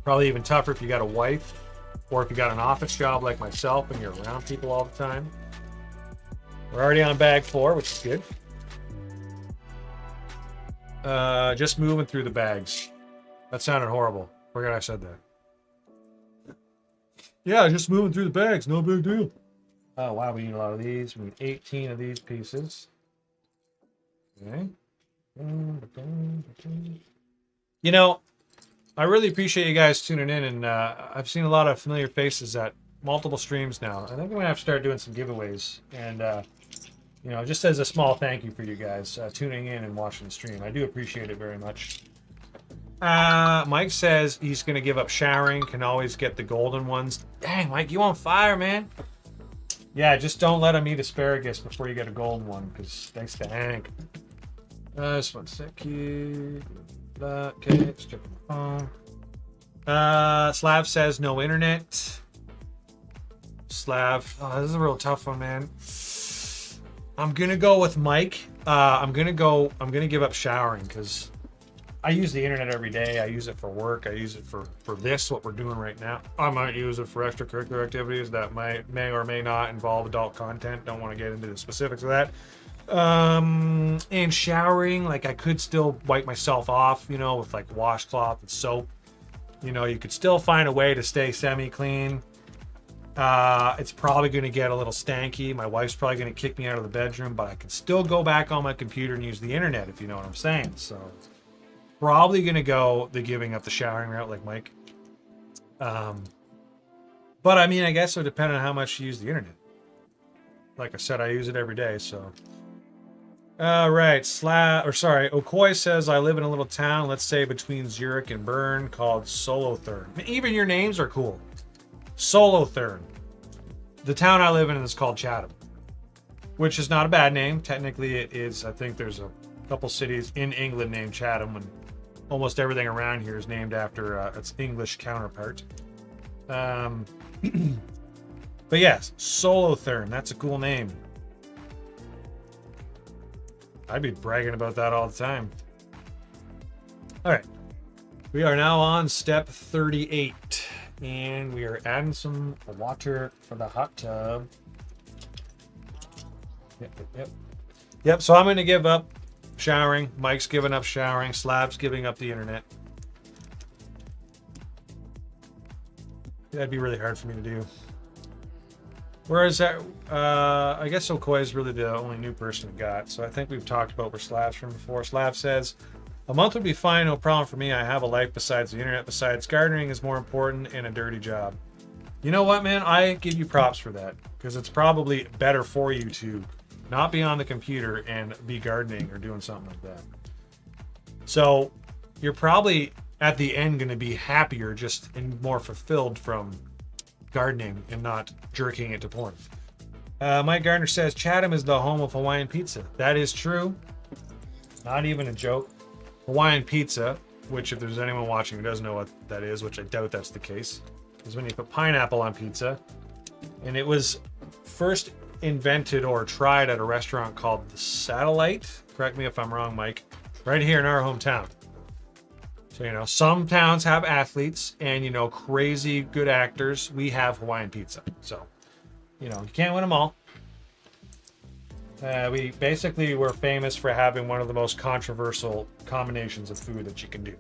Probably even tougher if you got a wife, or if you got an office job like myself and you're around people all the time. We're already on bag 4, which is good. Just moving through the bags. That sounded horrible. Forgot I said that. Yeah, just moving through the bags. No big deal. Oh, wow. We need a lot of these. We need 18 of these pieces. Okay. You know, I really appreciate you guys tuning in, and I've seen a lot of familiar faces at multiple streams now. I think I'm going to have to start doing some giveaways. And, you know, just as a small thank you for you guys tuning in and watching the stream. I do appreciate it very much. Mike says he's going to give up showering. Can always get the golden ones. Dang, Mike, you on fire, man. Yeah, just don't let him eat asparagus before you get a golden one, because thanks to Hank. Just one second. Okay, let's check my phone. Slav says no internet. Slav, oh, this is a real tough one, man. I'm gonna go with Mike. I'm gonna give up showering because I use the internet every day. I use it for work. I use it for this, what we're doing right now. I might use it for extracurricular activities that may or may not involve adult content. Don't want to get into the specifics of that. And showering, like I could still wipe myself off, you know, with like washcloth and soap. You know, you could still find a way to stay semi-clean. It's probably going to get a little stanky. My wife's probably going to kick me out of the bedroom, but I can still go back on my computer and use the internet, if you know what I'm saying. So probably going to go the giving up the showering route like Mike. But I mean, I guess it would depend on how much you use the internet. Like I said, I use it every day, so. Right, Okoy says, I live in a little town, let's say between Zurich and Bern, called Solothurn. Even your names are cool. Solothurn. The town I live in is called Chatham, which is not a bad name. Technically, it is. I think there's a couple cities in England named Chatham, and almost everything around here is named after its English counterpart. But yes, Solothurn. That's a cool name. I'd be bragging about that all the time. All right. We are now on step 38. And we are adding some water for the hot tub. Yep, so I'm going to give up showering. Mike's giving up showering. Slav's giving up the internet. That'd be really hard for me to do. Whereas, I guess Okoye is really the only new person we got. So I think we've talked about where Slav's from before. Slav says, a month would be fine, no problem for me. I have a life besides the internet. Besides, gardening is more important and a dirty job. You know what, man? I give you props for that. Because it's probably better for you to not be on the computer and be gardening or doing something like that. So you're probably at the end going to be happier just and more fulfilled from gardening and not jerking it to porn. Mike Gardner says, Chatham is the home of Hawaiian pizza. That is true. Not even a joke. Hawaiian pizza, which if there's anyone watching who doesn't know what that is, which I doubt that's the case, is when you put pineapple on pizza. And it was first invented or tried at a restaurant called The Satellite. Correct me if I'm wrong, Mike. Right here in our hometown. So, you know, some towns have athletes and, you know, crazy good actors. We have Hawaiian pizza. So, you know, you can't win them all. We basically were famous for having one of the most controversial combinations of food that you can do.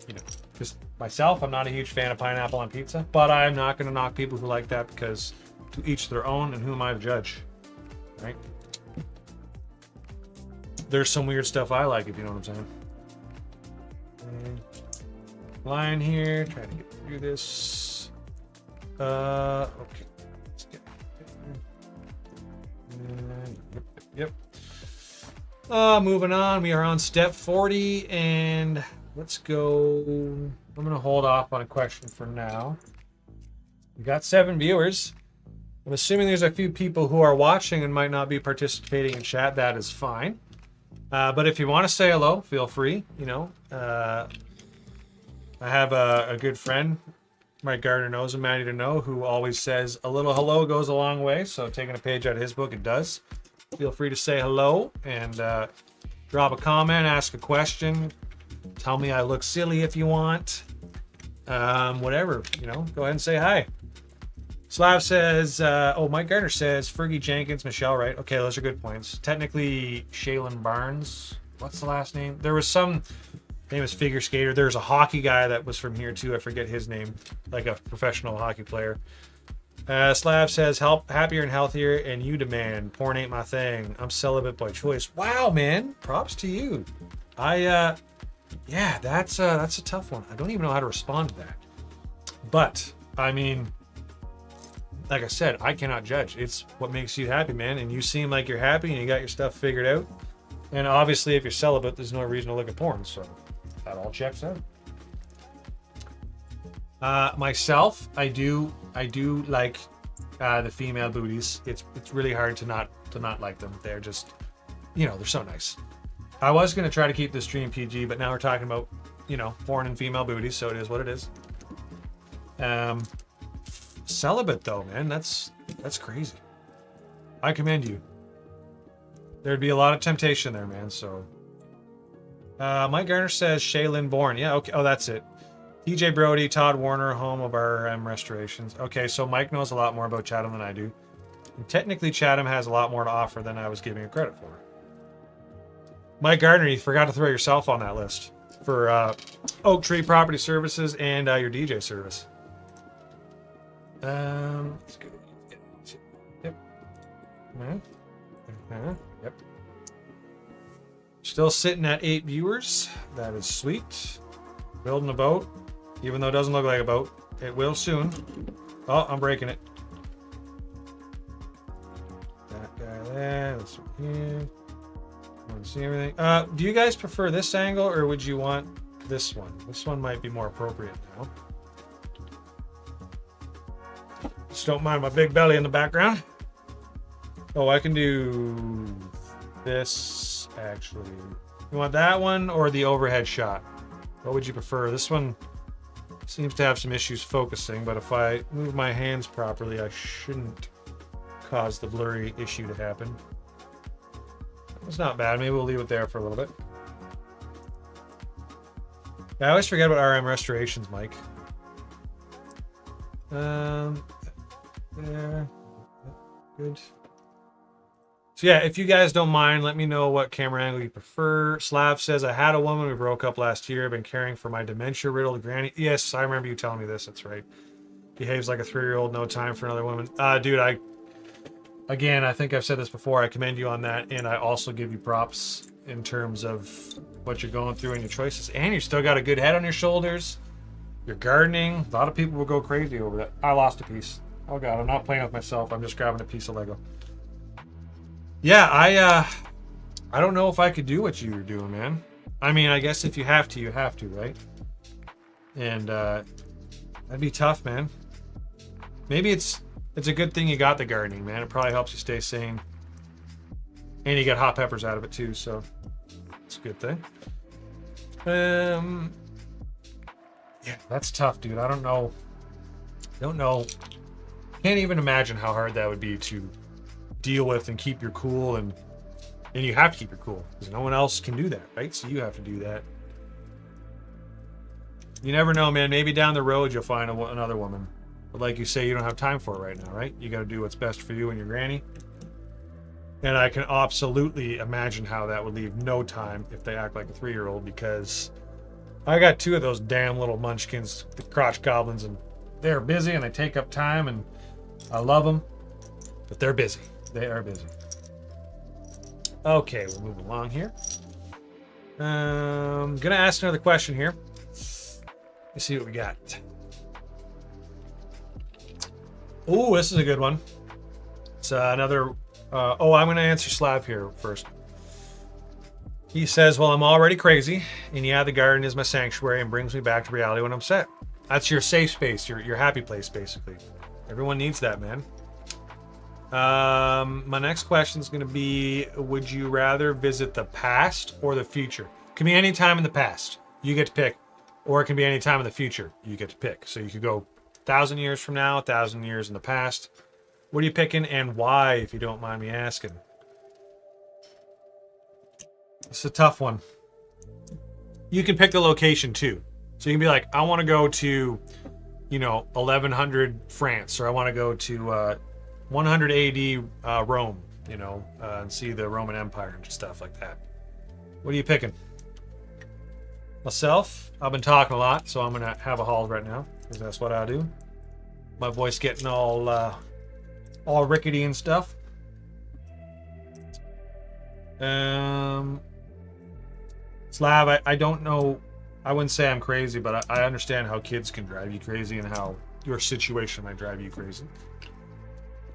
You know, because myself, I'm not a huge fan of pineapple on pizza, but I'm not going to knock people who like that because to each their own, and who am I to judge, right? There's some weird stuff I like, if you know what I'm saying. Line here, trying to get through this. Okay. Yep. Moving on, we are on step 40, and let's go. I'm going to hold off on a question for now. We got 7 viewers. I'm assuming there's a few people who are watching and might not be participating in chat. That is fine. But if you want to say hello, feel free. You know, I have a good friend, Mike Gardner knows him, Matty to know, who always says a little hello goes a long way. So taking a page out of his book, it does. Feel free to say hello and drop a comment, ask a question, tell me I look silly if you want. Whatever, you know, go ahead and say hi. Slav says, Mike Gardner says, Fergie Jenkins, Michelle Wright. Okay, those are good points. Technically, Shaylin Barnes. What's the last name? There was some famous figure skater. There's a hockey guy that was from here too. I forget his name, like a professional hockey player. Slav says, happier and healthier, and you demand. Porn ain't my thing. I'm celibate by choice. Wow, man. Props to you. Yeah, that's a tough one. I don't even know how to respond to that. But, I mean, like I said, I cannot judge. It's what makes you happy, man. And you seem like you're happy and you got your stuff figured out. And obviously, if you're celibate, there's no reason to look at porn. So, that all checks out. Myself, I do like the female booties. It's really hard to not like them. They're just, they're so nice. I was gonna try to keep this stream PG, but now we're talking about, foreign and female booties, so it is what it is. Celibate though, man, that's crazy. I commend you. There'd be a lot of temptation there, man. So, Mike Garner says Shaylin Bourne. Yeah, okay. Oh, that's it. TJ Brody, Todd Warner, home of RM Restorations. Okay, so Mike knows a lot more about Chatham than I do. And technically, Chatham has a lot more to offer than I was giving it credit for. Mike Gardner, you forgot to throw yourself on that list for Oak Tree Property Services and your DJ service. Let's go. Yep. Yep. Still sitting at 8 viewers. That is sweet. Building a boat, even though it doesn't look like a boat. It will soon. Oh, I'm breaking it. That guy there. This one here. Want to see everything? Do you guys prefer this angle or would you want this one? This one might be more appropriate now. Just don't mind my big belly in the background. Oh, I can do this actually. You want that one or the overhead shot? What would you prefer? This one seems to have some issues focusing, but if I move my hands properly, I shouldn't cause the blurry issue to happen. It's not bad. Maybe we'll leave it there for a little bit. I always forget about RM Restorations, Mike. There. Good. So yeah, if you guys don't mind, let me know what camera angle you prefer. Slav says, I had a woman we broke up last year. I've been caring for my dementia-riddled granny. Yes, I remember you telling me this. That's right. Behaves like a 3-year-old, no time for another woman. Dude, I think I've said this before. I commend you on that, and I also give you props in terms of what you're going through and your choices. And you still got a good head on your shoulders. You're gardening. A lot of people will go crazy over that. I lost a piece. Oh God, I'm not playing with myself. I'm just grabbing a piece of Lego. Yeah, I don't know if I could do what you were doing, man. I mean, I guess if you have to, you have to, right? And that'd be tough, man. Maybe it's a good thing you got the gardening, man. It probably helps you stay sane. And you get hot peppers out of it too, so it's a good thing. Yeah, that's tough, dude. I don't know. Can't even imagine how hard that would be to deal with and keep your cool, and you have to keep your cool because no one else can do that, right? So you have to do that. You never know, man. Maybe down the road you'll find another woman, but like you say, you don't have time for it right now, right? You got to do what's best for you and your granny. And I can absolutely imagine how that would leave no time if they act like a 3-year-old, because I got 2 of those damn little munchkins, the crotch goblins, and they're busy and they take up time, and I love them, but they're busy. They are busy. Okay, we'll move along here. Gonna ask another question here. Let's see what we got. Oh, this is a good one. It's another. I'm gonna answer Slav here first. He says, "Well, I'm already crazy, and yeah, the garden is my sanctuary and brings me back to reality when I'm sad. That's your safe space, your happy place, basically. Everyone needs that, man." My next question is going to be, would you rather visit the past or the future? It can be any time in the past. You get to pick. Or it can be any time in the future. You get to pick. So you could go 1,000 years from now, 1,000 years in the past. What are you picking and why, if you don't mind me asking? It's a tough one. You can pick the location too. So you can be like, I want to go to, 1100 France, or I want to go to 100 AD Rome, and see the Roman Empire and stuff like that. What are you picking? Myself, I've been talking a lot, so I'm gonna have a halt right now because that's what I do. My voice getting all rickety and stuff. Slav, I don't know. I wouldn't say I'm crazy, but I understand how kids can drive you crazy and how your situation might drive you crazy.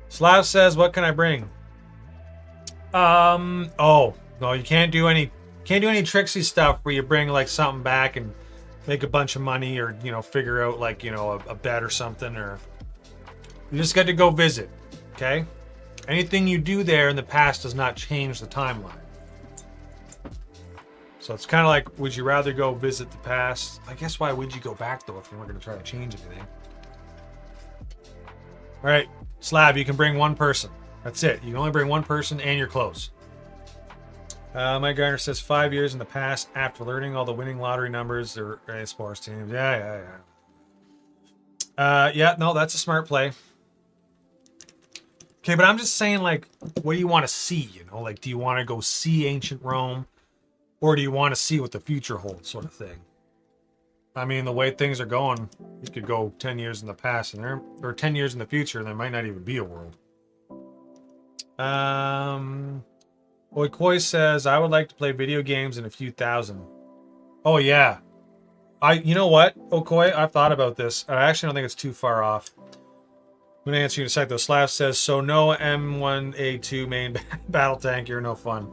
Slav says, what can I bring? Oh, no, you can't do any Can't do any tricksy stuff where you bring like something back and make a bunch of money, or figure out like a bet or something, or you just get to go visit. Okay, anything you do there in the past does not change the timeline. So it's kind of like, would you rather go visit the past? I guess why would you go back though if you weren't going to try to change anything? All right, Slab, you can bring one person. That's it. You can only bring one person and your clothes. Mike Garner says 5 years in the past after learning all the winning lottery numbers or sports teams. Yeah. No, that's a smart play. Okay, but I'm just saying, like, what do you want to see? Like, do you want to go see ancient Rome, or do you want to see what the future holds, sort of thing? I mean, the way things are going, you could go 10 years in the past or 10 years in the future, and there might not even be a world. Oikoi says, I would like to play video games in a few thousand. Oh, yeah. You know what, Oikoi? I've thought about this. I actually don't think it's too far off. I'm going to answer you in a sec, though. Slav says, so no M1A2 main battle tank, you're no fun.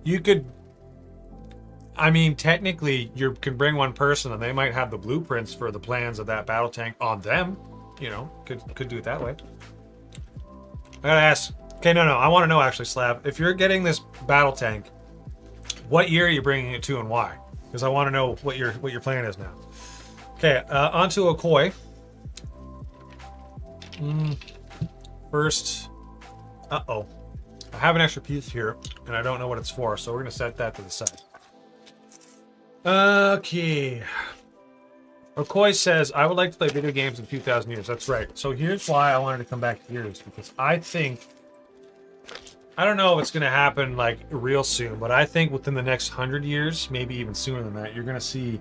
You could... I mean, technically, you can bring one person, and they might have the blueprints for the plans of that battle tank on them. Could do it that way. I gotta ask... Okay, no, I want to know, actually, Slab. If you're getting this battle tank, what year are you bringing it to and why? Because I want to know what your plan is now. Okay, on to Oikoi. First, I have an extra piece here, and I don't know what it's for, so we're going to set that to the side. Okay. Oikoi says, I would like to play video games in 2,000 years. That's right. So here's why I wanted to come back to years, because I don't know if it's going to happen like real soon, but I think within the next 100 years, maybe even sooner than that, you're going to see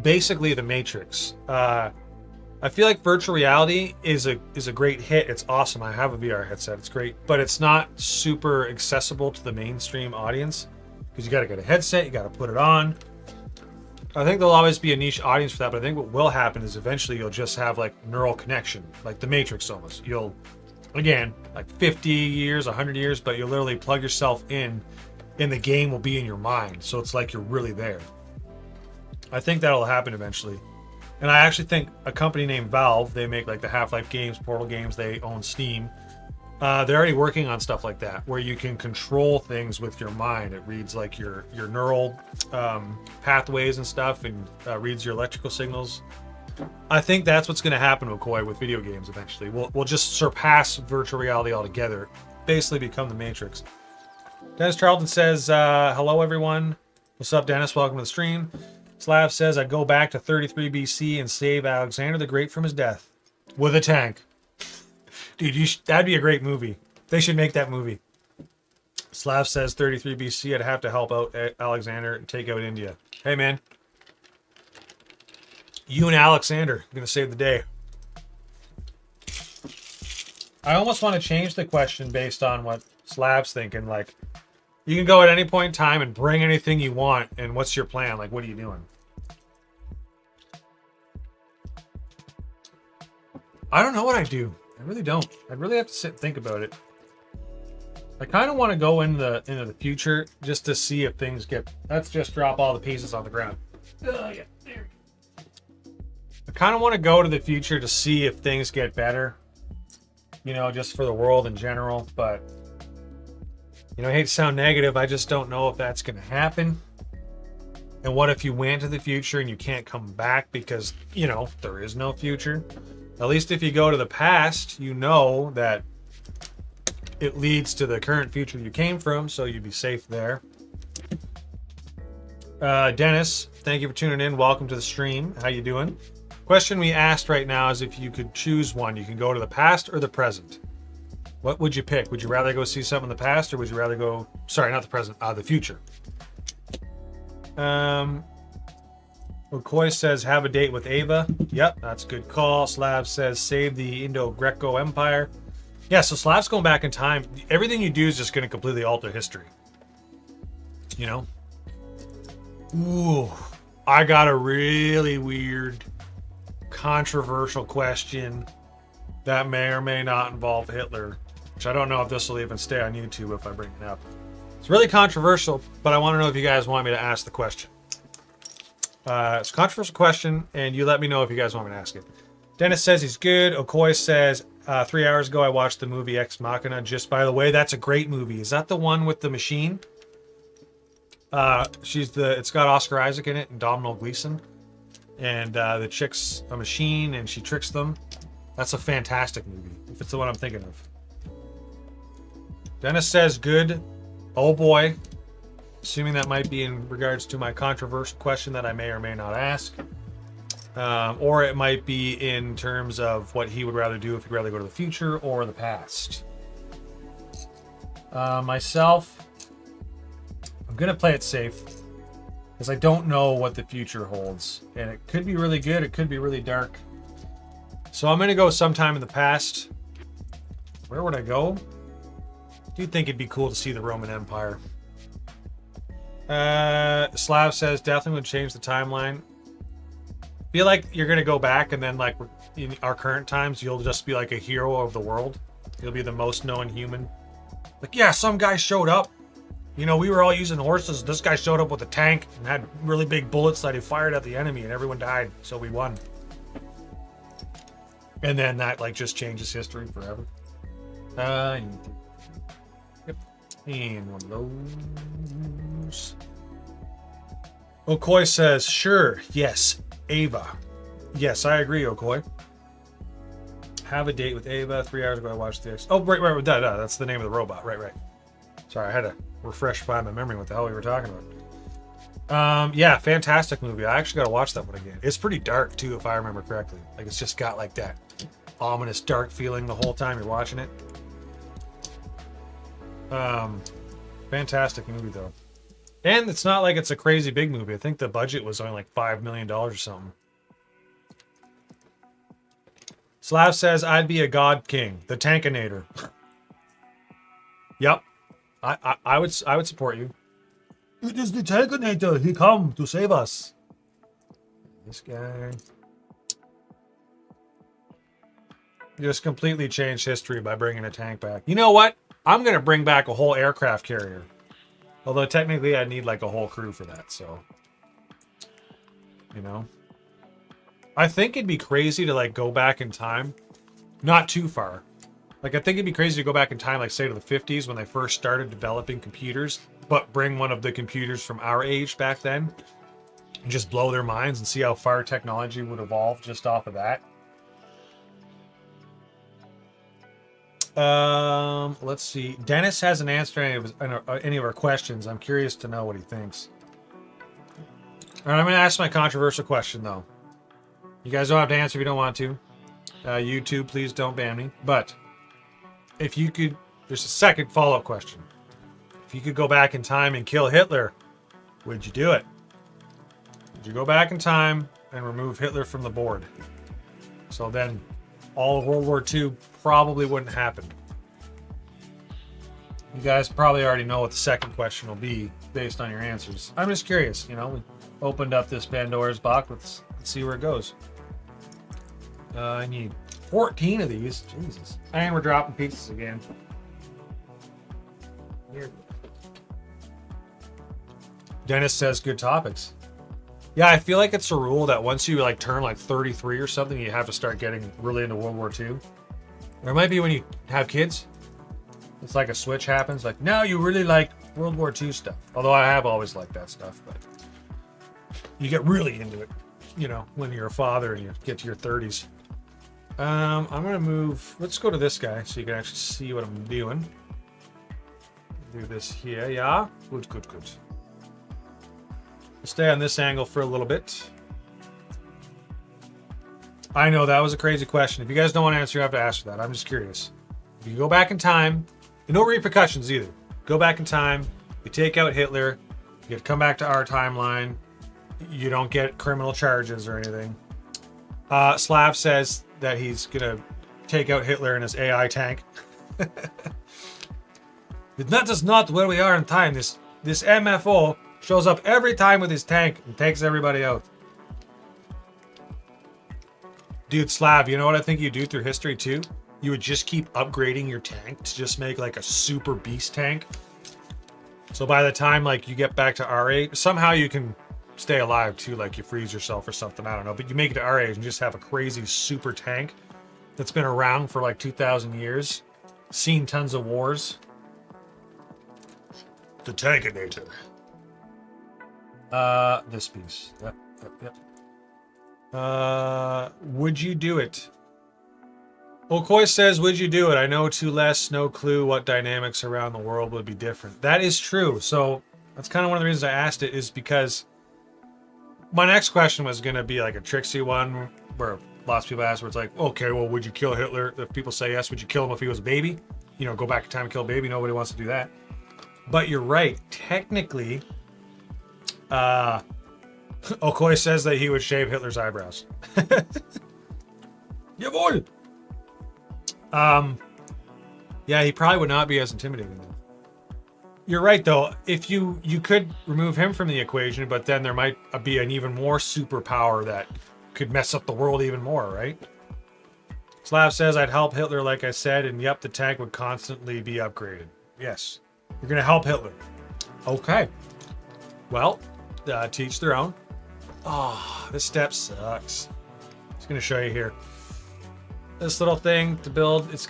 basically the Matrix. I feel like virtual reality is a great hit. It's awesome. I have a VR headset. It's great, but it's not super accessible to the mainstream audience because you got to get a headset. You got to put it on. I think there'll always be a niche audience for that, but I think what will happen is eventually you'll just have like neural connection, like the Matrix almost. You'll, again, like 50 years, 100 years, but you'll literally plug yourself in and the game will be in your mind. So it's like you're really there. I think that'll happen eventually. And I actually think a company named Valve, they make like the Half-Life games, Portal games, they own Steam. They're already working on stuff like that, where you can control things with your mind. It reads like your neural pathways and stuff, and reads your electrical signals. I think that's what's going to happen, Oikoi, with video games eventually. We'll just surpass virtual reality altogether, basically become the Matrix. Dennis Charlton says, hello, everyone. What's up, Dennis? Welcome to the stream. Slav says, I'd go back to 33 BC and save Alexander the Great from his death with a tank. Dude, that'd be a great movie. They should make that movie. Slav says 33 BC, I'd have to help out Alexander and take out India. Hey, man. You and Alexander are going to save the day. I almost want to change the question based on what Slav's thinking. Like, you can go at any point in time and bring anything you want, and what's your plan? Like, what are you doing? I don't know what I do. I really don't. I'd really have to sit and think about it. I kind of want to go into the future just to see if things get... Let's just drop all the pieces on the ground. Yeah, there we go. I kind of want to go to the future to see if things get better. Just for the world in general. But, I hate to sound negative. I just don't know if that's going to happen. And what if you went to the future and you can't come back because, there is no future? At least if you go to the past, you know that it leads to the current future you came from, so you'd be safe there. Dennis, thank you for tuning in. Welcome to the stream. How you doing? Question we asked right now is if you could choose one, you can go to the past or the present. What would you pick? Would you rather go see something in the past, or would you rather go... Sorry, not the present, the future. Oikoi says, have a date with Ava. Yep, that's a good call. Slav says, save the Indo-Greco Empire. Yeah, so Slav's going back in time. Everything you do is just going to completely alter history. Ooh, I got a really weird, controversial question that may or may not involve Hitler, which I don't know if this will even stay on YouTube if I bring it up. It's really controversial, but I want to know if you guys want me to ask the question. It's a controversial question, and you let me know if you guys want me to ask it. Dennis says he's good. Okoye says, 3 hours ago I watched the movie Ex Machina. Just by the way, that's a great movie. Is that the one with the machine? It's got Oscar Isaac in it and Domhnall Gleeson. And the chick's a machine and she tricks them. That's a fantastic movie, if it's the one I'm thinking of. Dennis says good. Oh boy. Assuming that might be in regards to my controversial question that I may or may not ask. Or it might be in terms of what he would rather do, if he'd rather go to the future or the past. Myself, I'm going to play it safe because I don't know what the future holds. And it could be really good. It could be really dark. So I'm going to go sometime in the past. Where would I go? Do you think it'd be cool to see the Roman Empire? Slav says definitely would change the timeline. Feel like you're gonna go back and then like in our current times, you'll just be like a hero of the world. You'll be the most known human. Like, yeah, some guy showed up. You know, we were all using horses. This guy showed up with a tank and had really big bullets that he fired at the enemy, and everyone died, so we won. And then that like just changes history forever. Yep. And one of those. Okoye says, sure, yes, Ava. Yes, I agree, Okoye. Have a date with Ava. 3 hours ago, I watched the... Oh, right. That's the name of the robot. Right. Sorry, I had to refresh my memory what the hell we were talking about. Yeah, fantastic movie. I actually got to watch that one again. It's pretty dark, too, if I remember correctly. Like, it's just got, like, that ominous, dark feeling the whole time you're watching it. Fantastic movie, though. And it's not like it's a crazy big movie. I think the budget was only like $5 million or something. Slav says, I'd be a god king. The Tankinator. Yep. I would support you. It is the Tankinator. He come to save us. This guy. Just completely changed history by bringing a tank back. You know what? I'm going to bring back a whole aircraft carrier. Although technically I'd need like a whole crew for that, so. You know. I think it'd be crazy to like go back in time. Not too far. Like I think it'd be crazy to go back in time, like say to the 50s when they first started developing computers, but bring one of the computers from our age back then and just blow their minds and see how far technology would evolve just off of that. Let's see. Dennis hasn't answered any of our questions. I'm curious to know what he thinks. All right, I'm going to ask my controversial question, though. You guys don't have to answer if you don't want to. YouTube, please don't ban me. But if you could, there's a second follow-up question. If you could go back in time and kill Hitler, would you do it? Would you go back in time and remove Hitler from the board? So then all of World War II probably wouldn't happen. You guys probably already know what the second question will be based on your answers. I'm just curious, you know, we opened up this Pandora's box. Let's see where it goes. I need 14 of these. Jesus. And we're dropping pieces again. Here. Dennis says good topics. Yeah, I feel like it's a rule that once you like turn like 33 or something, you have to start getting really into World War II. Or it might be when you have kids. It's like a switch happens. Like, no, you really like World War II stuff. Although I have always liked that stuff. But you get really into it, you know, when you're a father and you get to your 30s. I'm going to move. Let's go to this guy so you can actually see what I'm doing. Do this here. Yeah. Good. Stay on this angle for a little bit. I know that was a crazy question. If you guys don't want to answer, you have to ask for that. I'm just curious. If you go back in time, no repercussions either. Go back in time, you take out Hitler, you get to come back to our timeline, you don't get criminal charges or anything. Slav says that he's gonna take out Hitler in his AI tank. That is not where we are in time. This MFO shows up every time with his tank and takes everybody out. Dude, Slav, you know what I think you do through history too? You would just keep upgrading your tank to just make like a super beast tank. So by the time like you get back to our age, somehow you can stay alive too, like you freeze yourself or something, I don't know, but you make it to our age and just have a crazy super tank that's been around for like 2,000 years, seen tons of wars. The Tankinator. This piece. Yep. Would you do it? Okoi says, would you do it? I know too less, no clue what dynamics around the world would be different. That is true. So that's kind of one of the reasons I asked it, is because my next question was going to be like a tricksy one where lots of people ask where it's like, okay, well, would you kill Hitler? If people say yes, would you kill him if he was a baby? You know, go back in time and kill a baby. Nobody wants to do that. But you're right. Technically, Okoi says that he would shave Hitler's eyebrows. Jawohl! Yeah, he probably would not be as intimidating though. You're right though. If you could remove him from the equation, but then there might be an even more superpower that could mess up the world even more, right? Slav says, I'd help Hitler like I said, and yep, the tank would constantly be upgraded. Yes. You're gonna help Hitler. Okay. Well, teach their own. Oh, this step sucks. Just gonna show you here. This little thing to build, it's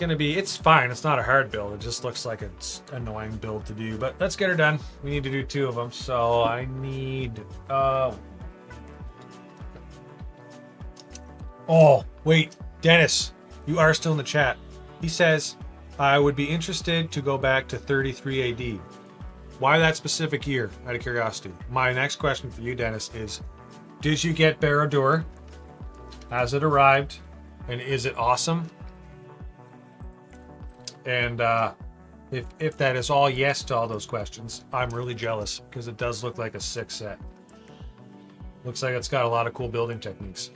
fine. It's not a hard build. It just looks like it's an annoying build to do, but let's get her done. We need to do 2 of them. So I need, oh, wait, Dennis, you are still in the chat. He says, I would be interested to go back to 33 AD. Why that specific year, out of curiosity? My next question for you, Dennis, is, did you get Barad-dûr? Has it arrived? And is it awesome? And if that is all yes to all those questions, I'm really jealous because it does look like a sick set. Looks like it's got a lot of cool building techniques.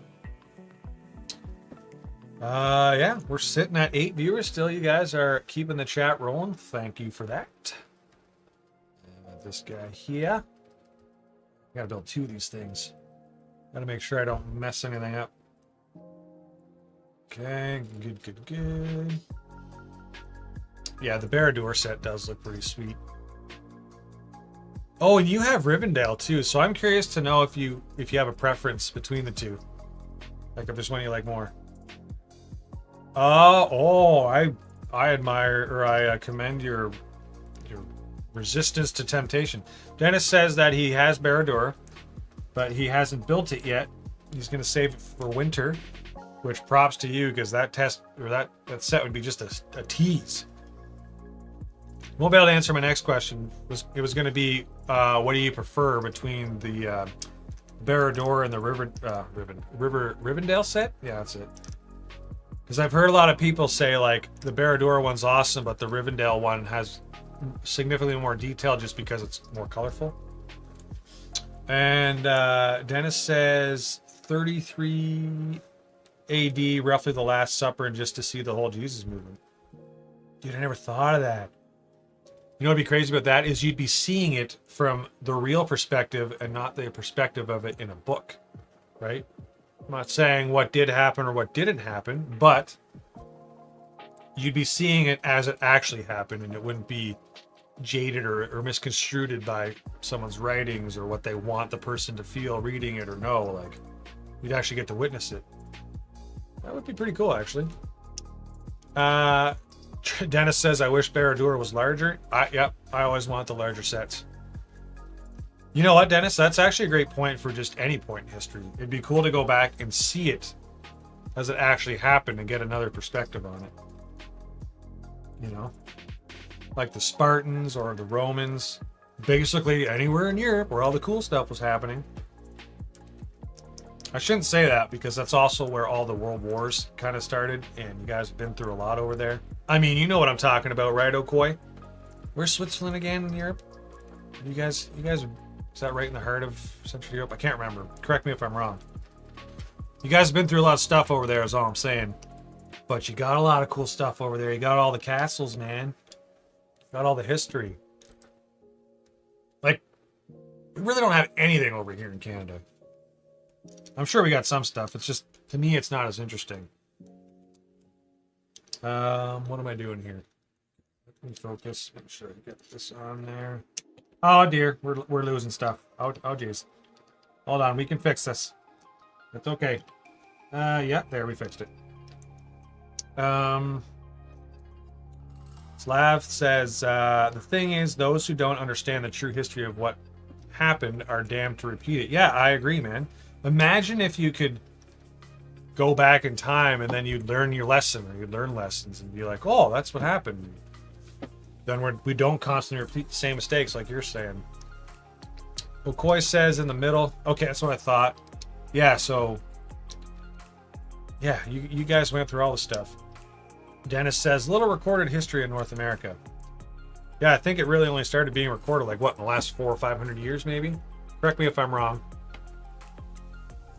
Yeah, we're sitting at 8 viewers still. You guys are keeping the chat rolling. Thank you for that. This guy here. Gotta build 2 of these things. Gotta make sure I don't mess anything up. Okay, good. Yeah, the Barad-dûr set does look pretty sweet. Oh, and you have Rivendell too, so I'm curious to know if you have a preference between the 2. Like if there's one you like more. I admire, or I commend your resistance to temptation. Dennis says that he has Barad-dûr, but he hasn't built it yet. He's gonna save it for winter. Which props to you, because that test or that set would be just a tease. Won't be able to answer my next question. It was going to be, what do you prefer between the Barad-dûr and the Rivendell set? Yeah, that's it. Because I've heard a lot of people say like the Barad-dûr one's awesome, but the Rivendell one has significantly more detail just because it's more colorful. And Dennis says 33 AD, roughly the Last Supper, and just to see the whole Jesus movement. Dude, I never thought of that. You know what'd be crazy about that is you'd be seeing it from the real perspective and not the perspective of it in a book, right? I'm not saying what did happen or what didn't happen, but you'd be seeing it as it actually happened, and it wouldn't be jaded or misconstrued by someone's writings or what they want the person to feel reading it or know. Like, you'd actually get to witness it. That would be pretty cool, actually. Dennis says, I wish Barad-dûr was larger. Yep, I always want the larger sets. You know what, Dennis? That's actually a great point for just any point in history. It'd be cool to go back and see it as it actually happened and get another perspective on it. You know? Like the Spartans or the Romans. Basically anywhere in Europe where all the cool stuff was happening. I shouldn't say that because that's also where all the world wars kind of started, and you guys have been through a lot over there. I mean, you know what I'm talking about, right, Okoi? Where's Switzerland again in Europe? You guys, is that right in the heart of Central Europe? I can't remember. Correct me if I'm wrong. You guys have been through a lot of stuff over there, is all I'm saying. But you got a lot of cool stuff over there. You got all the castles, man. Got all the history. Like, we really don't have anything over here in Canada. I'm sure we got some stuff. It's just, to me, it's not as interesting. What am I doing here? Let me focus. Make sure I get this on there. Oh dear, we're losing stuff. Oh jeez. Hold on, we can fix this. It's okay. Yeah, there, we fixed it. Slav says, the thing is, those who don't understand the true history of what happened are damned to repeat it. Yeah, I agree, man. Imagine if you could go back in time and then you'd learn your lesson, or you'd learn lessons and be like, oh, that's what happened. Then we don't constantly repeat the same mistakes like you're saying. Okoy says in the middle. Okay, that's what I thought. Yeah, so... yeah, you guys went through all the stuff. Dennis says, little recorded history in North America. Yeah, I think it really only started being recorded, like, what, in the last 400 or 500 years, maybe? Correct me if I'm wrong.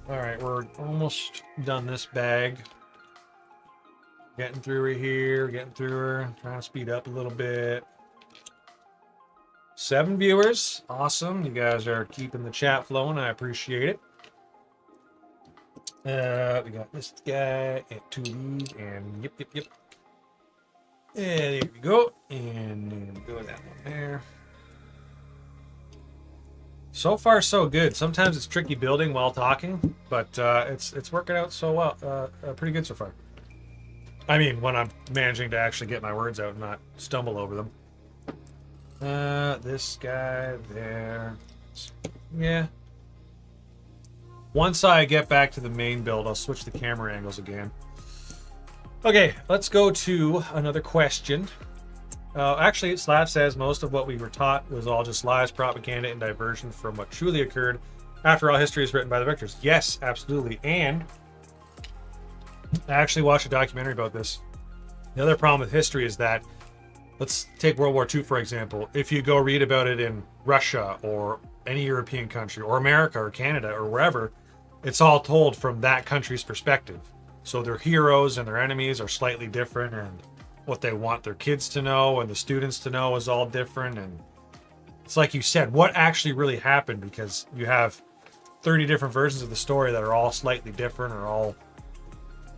All right, we're almost done this bag. Getting through her here, getting through her. Trying to speed up a little bit. 7 viewers. Awesome. You guys are keeping the chat flowing. I appreciate it. We got this guy and 2 of these, and yep. And there we go. And then go that one there. So far, so good. Sometimes it's tricky building while talking, but it's working out so well. Pretty good so far. I mean, when I'm managing to actually get my words out and not stumble over them. This guy there. Yeah. Once I get back to the main build, I'll switch the camera angles again. Okay, let's go to another question. Actually, Slav says most of what we were taught was all just lies, propaganda, and diversion from what truly occurred. After all, history is written by the victors. Yes, absolutely. And I actually watched a documentary about this. The other problem with history is that, let's take World War II, for example. If you go read about it in Russia or any European country or America or Canada or wherever, it's all told from that country's perspective. So their heroes and their enemies are slightly different, and what they want their kids to know and the students to know is all different. And it's like you said, what actually really happened, because you have 30 different versions of the story that are all slightly different, or all,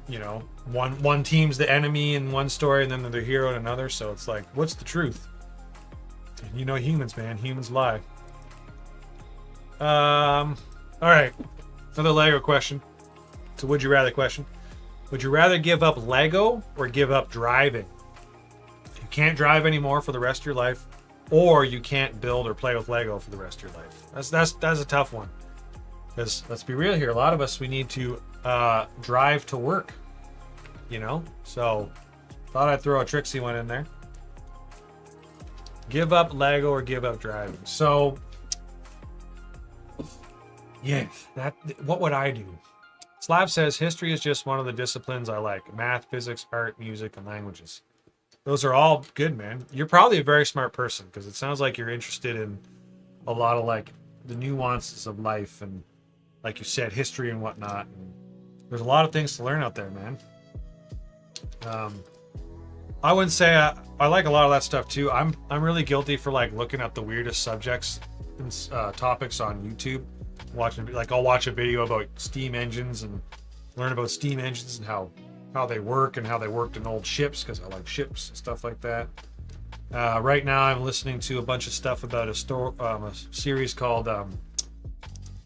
you know, one team's the enemy in one story and then they're the hero in another. So it's like, what's the truth? And you know, humans, man, humans lie. All right, another Lego question. It's a would you rather question. Would you rather give up Lego or give up driving? You can't drive anymore for the rest of your life, or you can't build or play with Lego for the rest of your life. That's a tough one, because let's be real here, a lot of us, we need to drive to work, you know. So thought I'd throw a tricksy one in there. Give up Lego or give up driving. So yeah, what would I do? Slav says history is just one of the disciplines I like. Math, physics, art, music, and languages. Those are all good, man. You're probably a very smart person, because it sounds like you're interested in a lot of like the nuances of life, and like you said, history and whatnot. And there's a lot of things to learn out there, man. I wouldn't say I like a lot of that stuff too. I'm really guilty for like looking at the weirdest subjects and topics on YouTube. I'll watch a video about steam engines and learn about steam engines and how they work and how they worked in old ships, because I like ships and stuff like that. Right now I'm listening to a bunch of stuff about a series called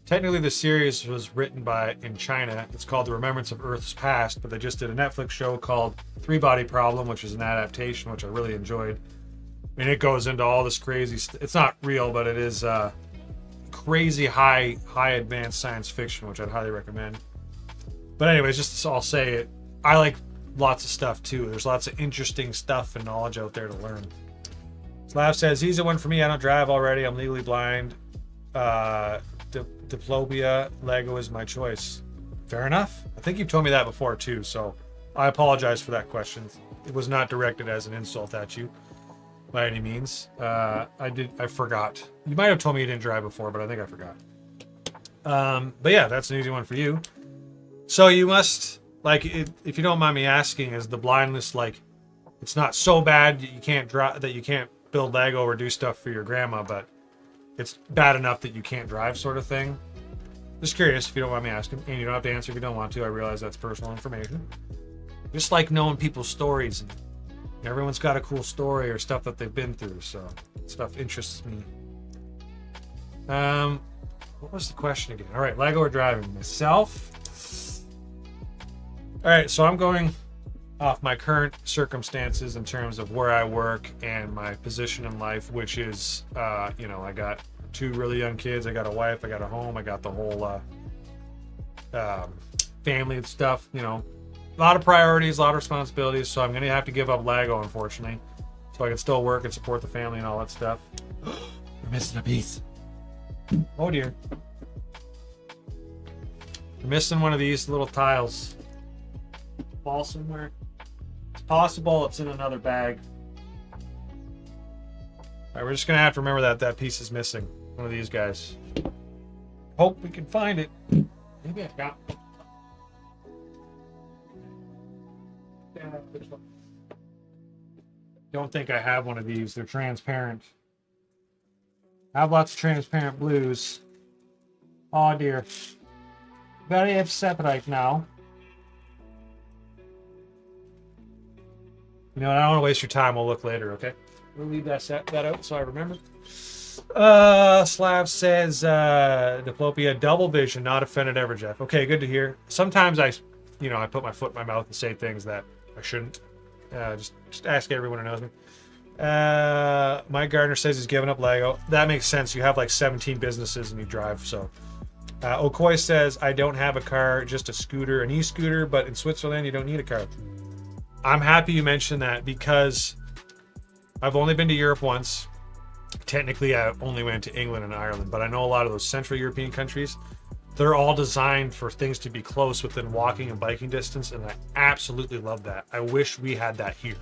technically the series was written in China. It's called The Remembrance of Earth's Past, but they just did a Netflix show called Three Body Problem, which is an adaptation, which I really enjoyed. And it goes into all this crazy it's not real, but it is crazy high advanced science fiction, which I'd highly recommend. But anyways, just I'll say it, I like lots of stuff too. There's lots of interesting stuff and knowledge out there to learn. Slav says, easy one for me. I don't drive already. I'm legally blind. Diplopia, Lego is my choice. Fair enough. I think you've told me that before too, so I apologize for that question. It was not directed as an insult at you by any means. I forgot. You might have told me you didn't drive before, but I think I forgot. But yeah, that's an easy one for you. So you must, like, if you don't mind me asking, is the blindness like, it's not so bad that you can't drive, that you can't build Lego or do stuff for your grandma, but it's bad enough that you can't drive, sort of thing? Just curious, if you don't mind me asking, and you don't have to answer if you don't want to. I realize that's personal information. Just like knowing people's stories, and everyone's got a cool story or stuff that they've been through, so stuff interests me. What was the question again? All right, Lego or driving? Myself. All right, so I'm going off my current circumstances in terms of where I work and my position in life, which is, you know, I got 2 really young kids. I got a wife. I got a home. I got the whole family and stuff. You know, a lot of priorities, a lot of responsibilities. So I'm going to have to give up Lego, unfortunately, so I can still work and support the family and all that stuff. We're missing a piece. Oh dear. We're missing one of these little tiles. Fall somewhere. It's possible it's in another bag. All right, we're just gonna have to remember that that piece is missing. One of these guys. Hope we can find it. Maybe I got. Don't think I have one of these. They're transparent. I have lots of transparent blues. Oh dear. Very upset right now. You know, I don't want to waste your time. We'll look later, okay? We'll leave that out so I remember. Slav says, Diplopia, double vision, not offended ever, Jeff. Okay, good to hear. Sometimes I put my foot in my mouth and say things that I shouldn't. Just ask everyone who knows me. Mike Gardner says he's giving up Lego. That makes sense. You have like 17 businesses and you drive, so. Okoy says, I don't have a car, just a scooter, an e-scooter, but in Switzerland, you don't need a car. I'm happy you mentioned that because I've only been to Europe once. Technically, I only went to England and Ireland, but I know a lot of those Central European countries. They're all designed for things to be close within walking and biking distance, and I absolutely love that. I wish we had that here.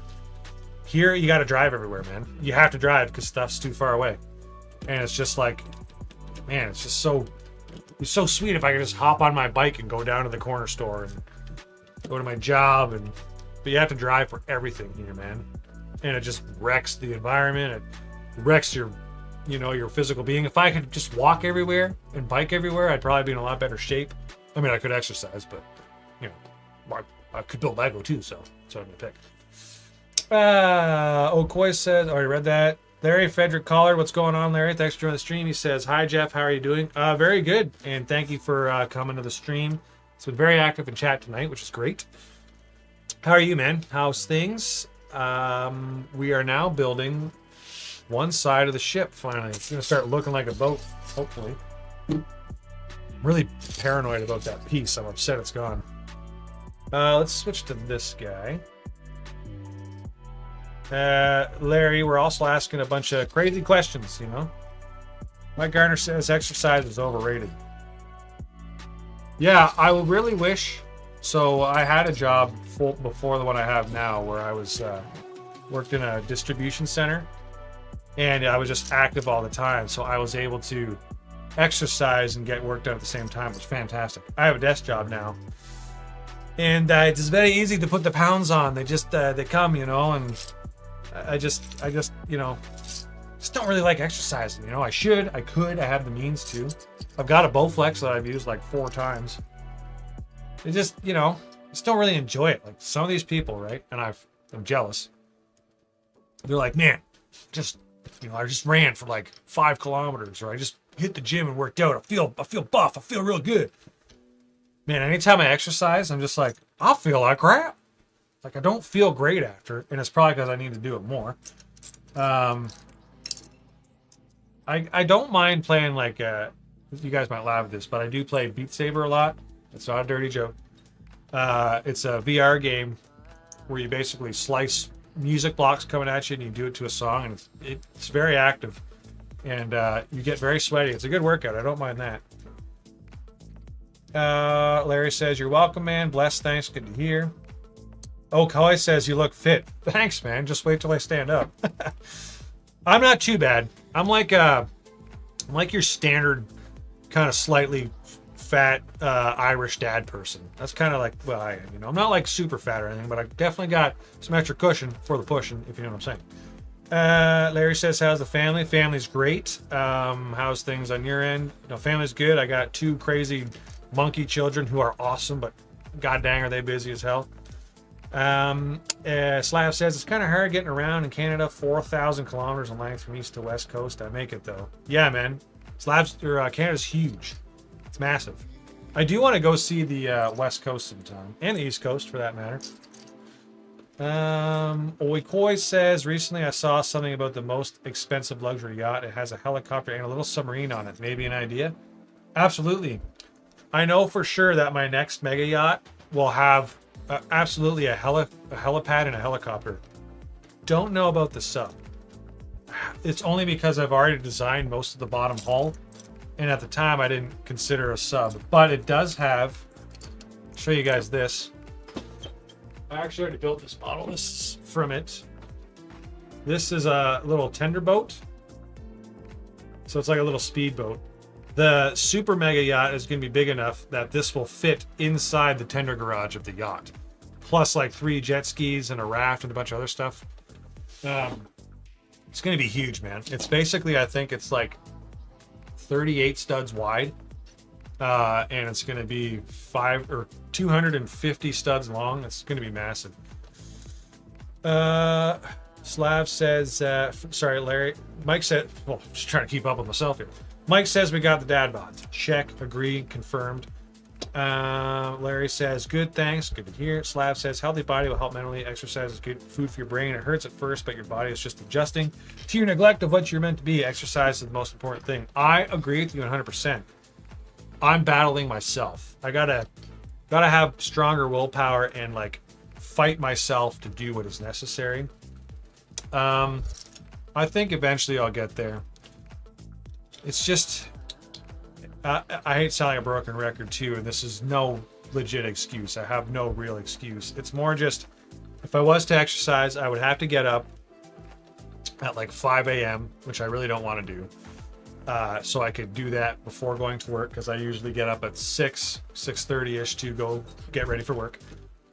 Here, you got to drive everywhere, man. You have to drive because stuff's too far away. And it's just like, man, it's so sweet if I could just hop on my bike and go down to the corner store and go to my job. But you have to drive for everything here, man. And it just wrecks the environment. It wrecks your physical being. If I could just walk everywhere and bike everywhere, I'd probably be in a lot better shape. I mean, I could exercise, but, you know, I could build Lego too, so that's what I'm going to pick. Okoy says, already read that. Larry Frederick Collard, what's going on, Larry? Thanks for joining the stream. He says, hi, Jeff. How are you doing? Very good, and thank you for coming to the stream. It's been very active in chat tonight, which is great. How are you, man? How's things? We are now building one side of the ship, finally. It's going to start looking like a boat, hopefully. I'm really paranoid about that piece. I'm upset it's gone. Let's switch to this guy. Larry, we're also asking a bunch of crazy questions, you know? Mike Garner says exercise is overrated. Yeah, I will really wish. So I had a job before the one I have now where I was worked in a distribution center and I was just active all the time. So I was able to exercise and get work done at the same time. It was fantastic. I have a desk job now. And it's very easy to put the pounds on. They just, they come, you know, and I just, you know, just don't really like exercising. You know, I could, I have the means to. I've got a Bowflex that I've used like 4 times. They just, you know, just don't really enjoy it. Like some of these people, right? And I'm jealous. They're like, man, I just ran for like 5 kilometers, or I just hit the gym and worked out. I feel buff. I feel real good. Man, anytime I exercise, I'm just like, I feel like crap. Like I don't feel great after, and it's probably because I need to do it more. I don't mind playing like you guys might laugh at this, but I do play Beat Saber a lot. It's not a dirty joke. It's a VR game where you basically slice music blocks coming at you and you do it to a song, and it's very active, and you get very sweaty. It's a good workout. I don't mind that. Larry says, you're welcome, man. Bless, thanks. Good to hear. Oh, Kawhi says you look fit. Thanks, man. Just wait till I stand up. I'm not too bad. I'm like your standard kind of slightly fat Irish dad person. That's kind of like, well, I am, you know. I'm not like super fat or anything, but I definitely got some extra cushion for the pushing, if you know what I'm saying. Larry says, how's the family? Family's great. How's things on your end? You know, family's good. I got 2 crazy monkey children who are awesome, but god dang are they busy as hell. Slav says it's kind of hard getting around in Canada, 4,000 kilometers in length from east to west coast. I make it though. Yeah, man. Canada's huge. It's massive. I do want to go see the West Coast sometime, and the East Coast for that matter. Oikoi says, recently I saw something about the most expensive luxury yacht. It has a helicopter and a little submarine on it. Maybe an idea? Absolutely. I know for sure that my next mega yacht will have absolutely a helipad and a helicopter. Don't know about the sub. It's only because I've already designed most of the bottom hull, and at the time I didn't consider a sub. But it does have, I'll show you guys this. I actually already built this model. This is from it. This is a little tender boat. So it's like a little speedboat. The super mega yacht is going to be big enough that this will fit inside the tender garage of the yacht. Plus like 3 jet skis and a raft and a bunch of other stuff. It's going to be huge, man. It's basically, I think it's like 38 studs wide. And it's going to be 250 studs long. It's going to be massive. Slav says, sorry, Larry. Mike said, well, I'm just trying to keep up with myself here. Mike says we got the dad bods. Check, agree, confirmed. Larry says, good, thanks. Good to hear. Slav says, healthy body will help mentally. Exercise is good food for your brain. It hurts at first, but your body is just adjusting to your neglect of what you're meant to be. Exercise is the most important thing. I agree with you 100%. I'm battling myself. I gotta have stronger willpower and like fight myself to do what is necessary. I think eventually I'll get there. It's just, I hate sounding a broken record too, and this is no legit excuse. I have no real excuse. It's more just, if I was to exercise, I would have to get up at like 5 a.m., which I really don't want to do. So I could do that before going to work, because I usually get up at 6:30ish to go get ready for work.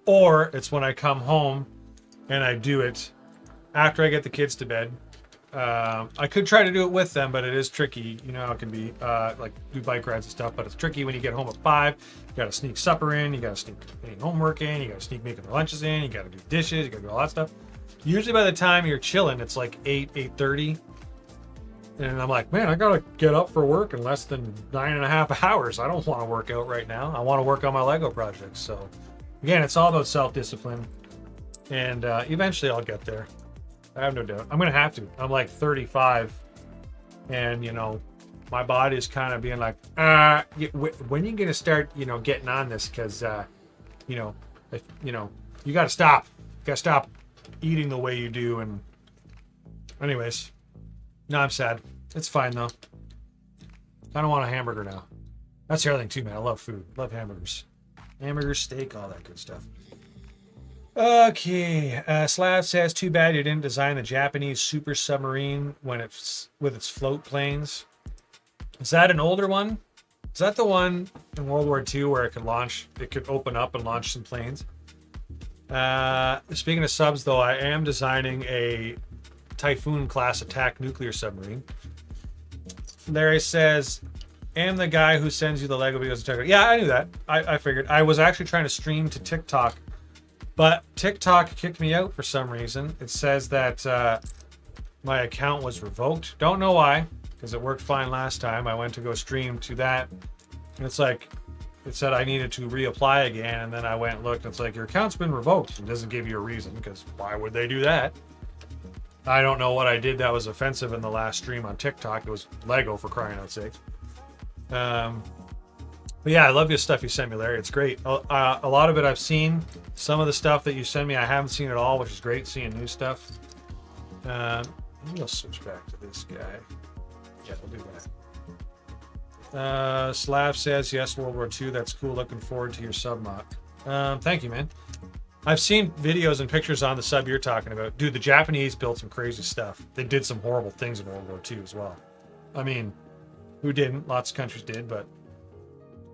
Or it's when I come home and I do it after I get the kids to bed. I could try to do it with them, but it is tricky. You know how it can be, like do bike rides and stuff, but it's tricky when you get home at 5. You got to sneak supper in, you got to sneak getting homework in, you got to sneak making their lunches in, you got to do dishes, you got to do all that stuff. Usually by the time you're chilling, it's like 8:30. And I'm like, man, I gotta get up for work in less than 9.5 hours. I don't want to work out right now. I want to work on my Lego projects. So again, it's all about self-discipline, and eventually I'll get there. I have no doubt. I'm gonna have to. I'm like 35, and you know, my body is kind of being like, when are you gonna start, you know, getting on this? Because you know, you gotta stop. You gotta stop eating the way you do. And anyways. No, I'm sad. It's fine though. I don't want a hamburger now. That's the other thing too, man. I love food. Love hamburgers. Hamburgers, steak, all that good stuff. Okay. Slav says, too bad you didn't design the Japanese super submarine when it's with its float planes. Is that an older one? Is that the one in World War II where it could open up and launch some planes? Speaking of subs though, I am designing a Typhoon class attack nuclear submarine. Larry says, am the guy who sends you the Lego videos to TikTok. Yeah, I knew that. I figured. I was actually trying to stream to TikTok, but TikTok kicked me out for some reason. It says that my account was revoked. Don't know why, because it worked fine last time. I went to go stream to that, and it's like, it said I needed to reapply again, and then I went and looked, and it's like, your account's been revoked. It doesn't give you a reason, because why would they do that? I don't know what I did that was offensive in the last stream on TikTok. It was Lego, for crying out sake. But yeah, I love your stuff you sent me, Larry. It's great. A lot of it I've seen. Some of the stuff that you send me, I haven't seen at all, which is great, seeing new stuff. Maybe I'll switch back to this guy. Yeah, we'll do that. Slav says, yes, World War II. That's cool. Looking forward to your sub mock. Thank you, man. I've seen videos and pictures on the sub you're talking about. Dude, the Japanese built some crazy stuff. They did some horrible things in World War II as well. I mean, who didn't? Lots of countries did, but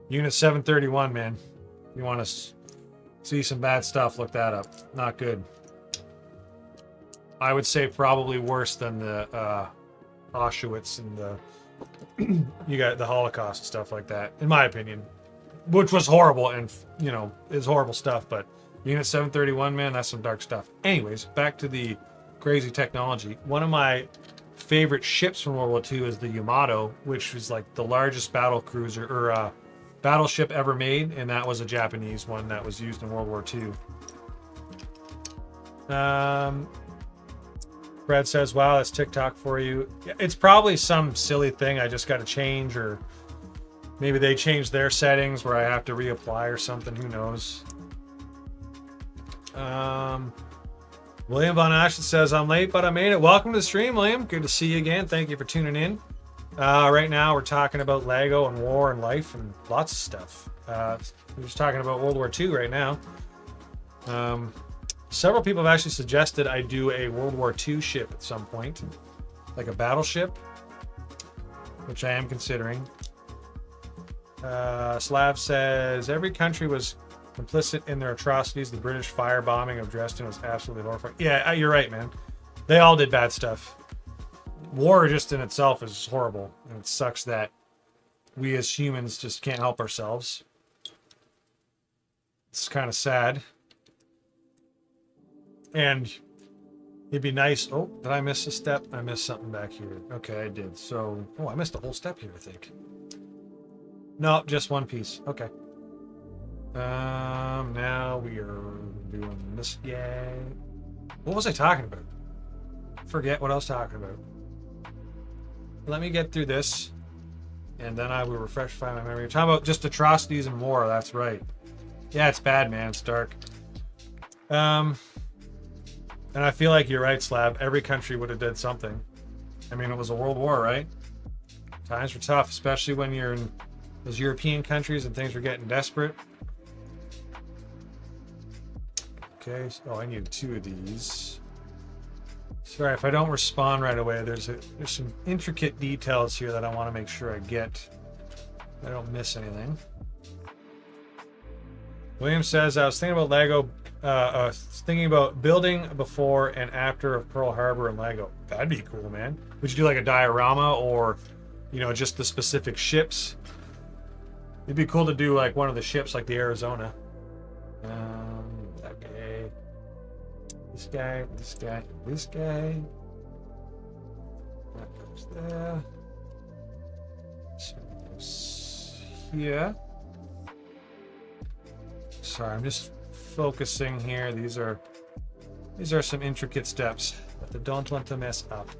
Unit 731, man. You want to see some bad stuff, look that up. Not good. I would say probably worse than the Auschwitz and the you got the Holocaust and stuff like that, in my opinion. Which was horrible, and you know, is horrible stuff, but Unit 731, man, that's some dark stuff. Anyways, back to the crazy technology. One of my favorite ships from World War II is the Yamato, which was like the largest battle cruiser or battleship ever made, and that was a Japanese one that was used in World War II. Brad says, wow, that's TikTok for you. It's probably some silly thing I just got to change, or maybe they changed their settings where I have to reapply or something. Who knows? William Von Ashton says, I'm late, but I made it. Welcome to the stream, William. Good to see you again. Thank you for tuning in. Right now, we're talking about Lego and war and life and lots of stuff. We're just talking about World War II right now. Several people have actually suggested I do a World War II ship at some point, like a battleship, which I am considering. Slav says, every country was complicit in their atrocities. The British firebombing of Dresden was absolutely horrifying. Yeah, you're right, man. They all did bad stuff. War just in itself is horrible, and it sucks that we as humans just can't help ourselves. It's kind of sad. And it'd be nice. Oh, did I miss a step? I missed something back here. Okay, I did. So, oh, I missed a whole step here, I think. No, just one piece. Okay. Now we are doing this guy. What was I talking about? Forget what I was talking about. Let me get through this, and then I will refresh my memory. You're talking about just atrocities and war. That's right. Yeah, it's bad, man. It's dark. And I feel like you're right, Slab. Every country would have did something. I mean, it was a world war, right? Times were tough, especially when you're in those European countries and things were getting desperate. Okay, oh, I need 2 of these. Sorry, if I don't respond right away, there's some intricate details here that I want to make sure I get. I don't miss anything. William says, I was thinking about Lego, thinking about building before and after of Pearl Harbor and Lego. That'd be cool, man. Would you do like a diorama or, you know, just the specific ships? It'd be cool to do like one of the ships like the Arizona. Okay. This guy, this guy, this guy. That goes there. So goes here. Sorry, I'm just focusing here. These are some intricate steps that I don't want to mess up.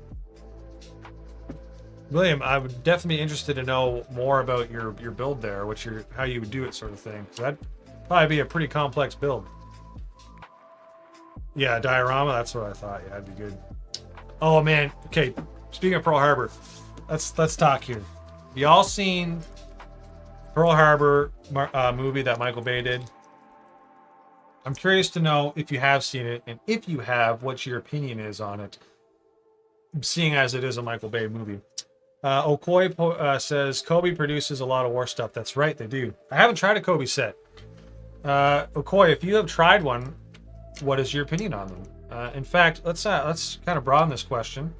William, I would definitely be interested to know more about your build there, how you would do it, sort of thing. So that'd probably be a pretty complex build. Yeah, diorama. That's what I thought. Yeah, that'd be good. Oh man. Okay. Speaking of Pearl Harbor, let's talk here. Y'all seen Pearl Harbor movie that Michael Bay did? I'm curious to know if you have seen it, and if you have, what your opinion is on it, seeing as it is a Michael Bay movie. Okoye says, Kobe produces a lot of war stuff. That's right, they do. I haven't tried a Kobe set. Okoye, if you have tried one, what is your opinion on them? In fact, let's kind of broaden this question.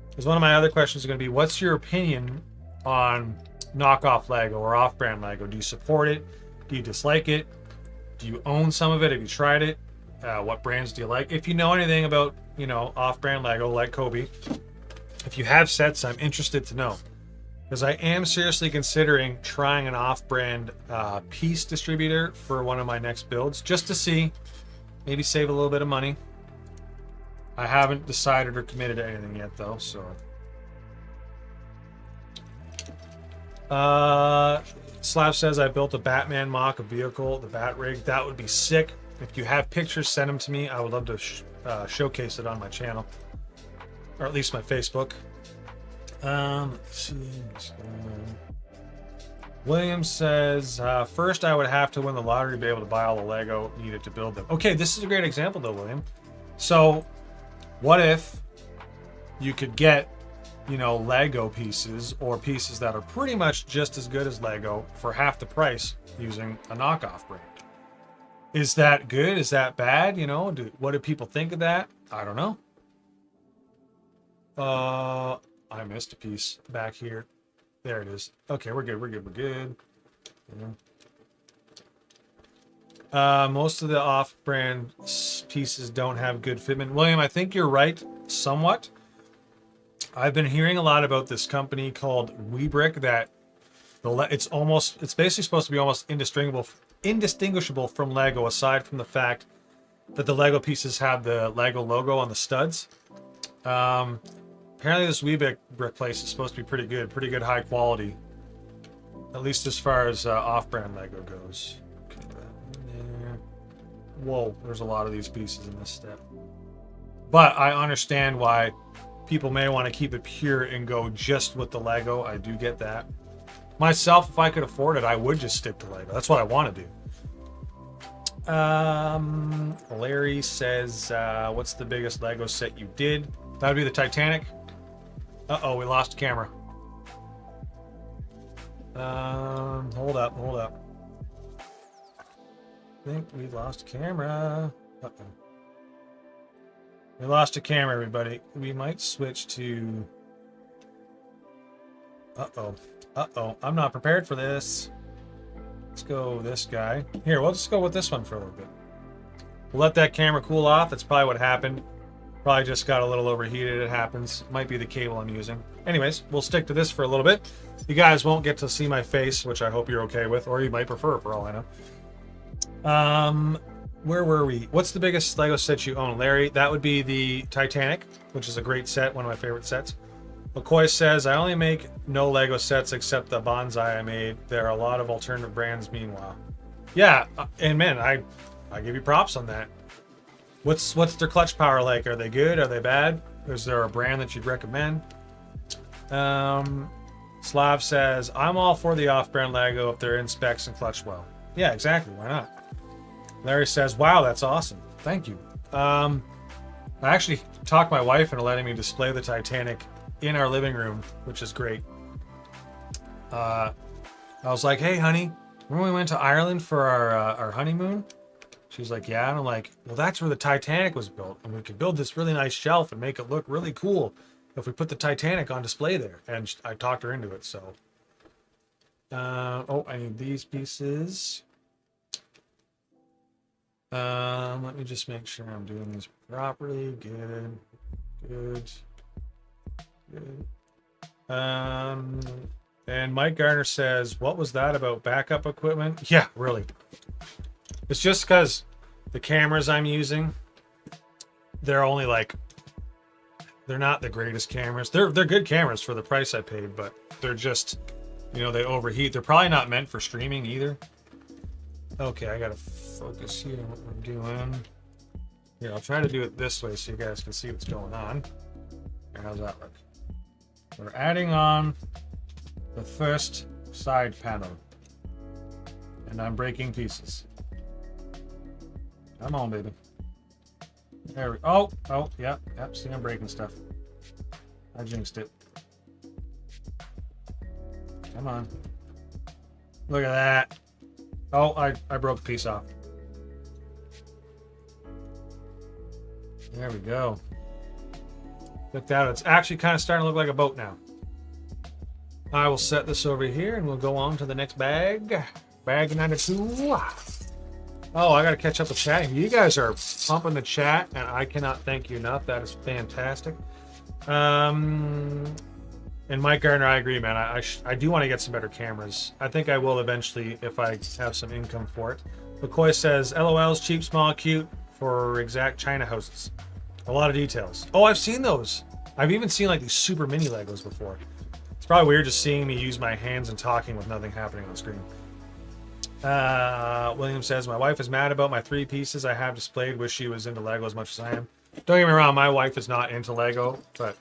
Because one of my other questions is going to be, what's your opinion on knockoff Lego or off-brand Lego? Do you support it? Do you dislike it? Do you own some of it? Have you tried it? What brands do you like? If you know anything about, you know, off-brand Lego like Kobe, if you have sets, I'm interested to know. Because I am seriously considering trying an off-brand piece distributor for one of my next builds, just to see, maybe save a little bit of money. I haven't decided or committed to anything yet, though, so. Slav says, I built a Batman mock, a vehicle, the Bat Rig. That would be sick. If you have pictures, send them to me. I would love to showcase it on my channel, or at least my Facebook. Let's see. William says, first I would have to win the lottery to be able to buy all the Lego needed to build them. Okay, this is a great example though, William. So what if you could get, you know, Lego pieces or pieces that are pretty much just as good as Lego for half the price using a knockoff brand? Is that good? Is that bad? You know, what do people think of that? I don't know. I missed a piece back here. There it is. Okay, we're good. We're good. We're good. Yeah. Most of the off-brand pieces don't have good fitment. William, I think you're right somewhat. I've been hearing a lot about this company called WeBrick that it's basically supposed to be almost indistinguishable from Lego, aside from the fact that the Lego pieces have the Lego logo on the studs. Apparently this WeBrick place is supposed to be pretty good high quality, at least as far as off-brand Lego goes. Okay, there. Whoa, there's a lot of these pieces in this step. But I understand why people may want to keep it pure and go just with the Lego. I do get that. Myself, if I could afford it, I would just stick to Lego. That's what I want to do. Larry says, what's the biggest Lego set you did? That would be the Titanic. Uh-oh, we lost camera. Hold up. I think we lost camera. Uh-oh. We lost a camera, everybody. We might switch to... Uh-oh. I'm not prepared for this. Let's go this guy. Here, we'll just go with this one for a little bit. We'll let that camera cool off. That's probably what happened. Probably just got a little overheated. It happens. Might be the cable I'm using. Anyways, we'll stick to this for a little bit. You guys won't get to see my face, which I hope you're okay with, or you might prefer, for all I know. Where were we? What's the biggest Lego set you own, Larry? That would be the Titanic, which is a great set, one of my favorite sets. McCoy says, I only make no Lego sets except the bonsai I made. There are a lot of alternative brands meanwhile. Yeah, and man, I give you props on that. What's their clutch power like? Are they good? Are they bad? Is there a brand that you'd recommend? Slav says, I'm all for the off-brand Lego if they're in specs and clutch well. Yeah, exactly. Why not? Larry says, wow, that's awesome. Thank you. I actually talked my wife into letting me display the Titanic in our living room, which is great. I was like, hey, honey, remember we went to Ireland for our honeymoon? She's like, yeah. And I'm like, well, that's where the Titanic was built. And we could build this really nice shelf and make it look really cool if we put the Titanic on display there. And I talked her into it, so. I need these pieces. Let me just make sure I'm doing this properly. Good. And Mike Garner says, what was that about backup equipment? Yeah, really. It's just because the cameras I'm using, they're only like, they're not the greatest cameras. They're good cameras for the price I paid, but they're just, they overheat. They're probably not meant for streaming either. Okay, I gotta focus here on what we're doing. Here, I'll try to do it this way so you guys can see what's going on. Here, how's that look? We're adding on the first side panel. And I'm breaking pieces. Come on, baby. There we go. Oh, yep. See, I'm breaking stuff. I jinxed it. Come on. Look at that. Oh, I broke a piece off. There we go. Look that. It's actually kind of starting to look like a boat now. I will set this over here and we'll go on to the next bag. Bag number 2. Oh, I got to catch up with chat. You guys are pumping the chat, and I cannot thank you enough. That is fantastic. And Mike Gardner, I agree, man. I do want to get some better cameras. I think I will eventually if I have some income for it. McCoy says, LOL's cheap, small, cute for exact China houses. A lot of details. Oh, I've seen those. I've even seen like these super mini Legos before. It's probably weird just seeing me use my hands and talking with nothing happening on the screen. William says, my wife is mad about my 3 pieces I have displayed. Wish she was into Lego as much as I am. Don't get me wrong, my wife is not into Lego, but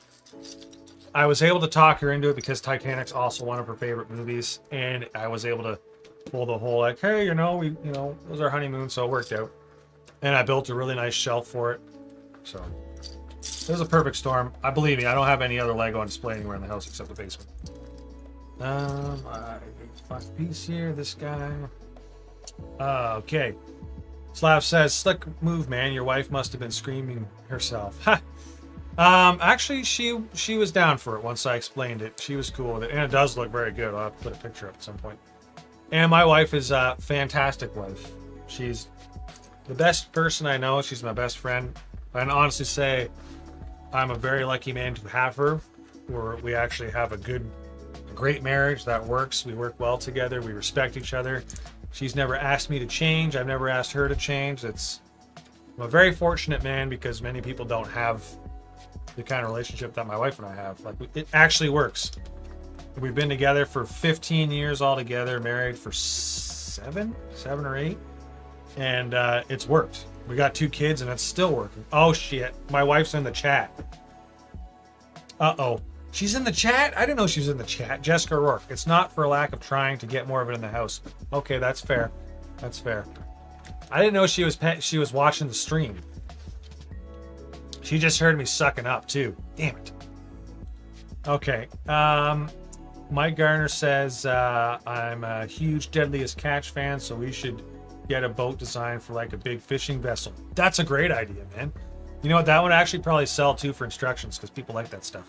I was able to talk her into it because Titanic's also one of her favorite movies, and I was able to pull the whole like, hey, it was our honeymoon, so it worked out. And I built a really nice shelf for it. So it was a perfect storm. I believe me, I don't have any other Lego on display anywhere in the house except the basement. I got piece here, this guy. Okay. Slav says, slick move, man. Your wife must have been screaming herself. Ha! Actually, she was down for it once I explained it. She was cool with it, and it does look very good. I'll have to put a picture up at some point. And my wife is a fantastic wife. She's the best person I know. She's my best friend. I can honestly say I'm a very lucky man to have her. we actually have a great marriage that works. We work well together. We respect each other. She's never asked me to change. I've never asked her to change. I'm a very fortunate man because many people don't have the kind of relationship that my wife and I have. Like, it actually works. We've been together for 15 years altogether, married for seven or 8, and it's worked. We got 2 kids and it's still working. Oh shit, my wife's in the chat. Uh-oh. She's in the chat? I didn't know she was in the chat. Jessica Rourke. It's not for a lack of trying to get more of it in the house. Okay, that's fair. That's fair. I didn't know she was watching the stream. She just heard me sucking up too. Damn it. Okay. Mike Garner says, I'm a huge Deadliest Catch fan, so we should get a boat designed for like a big fishing vessel. That's a great idea, man. You know what? That would actually probably sell too for instructions because people like that stuff.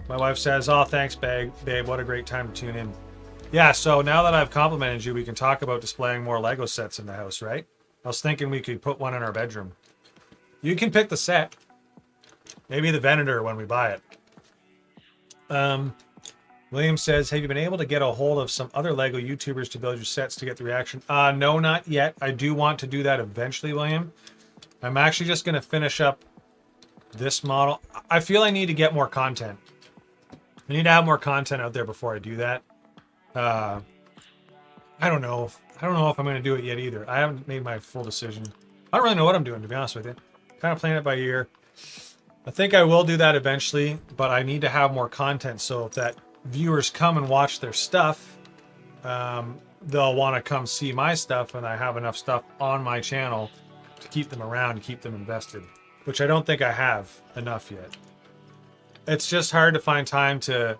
My wife says, oh, thanks, babe. What a great time to tune in. Yeah, so now that I've complimented you, we can talk about displaying more Lego sets in the house, right? I was thinking we could put one in our bedroom. You can pick the set. Maybe the Venator when we buy it. William says, have you been able to get a hold of some other Lego YouTubers to build your sets to get the reaction? No, not yet. I do want to do that eventually, William. I'm actually just going to finish up this model. I feel I need to get more content. I need to have more content out there before I do that. I don't know if I'm going to do it yet either. I haven't made my full decision. I don't really know what I'm doing, to be honest with you. Kind of playing it by ear. I think I will do that eventually, but I need to have more content so if that viewers come and watch their stuff, they'll want to come see my stuff, and I have enough stuff on my channel to keep them around, to keep them invested, which I don't think I have enough yet. It's just hard to find time to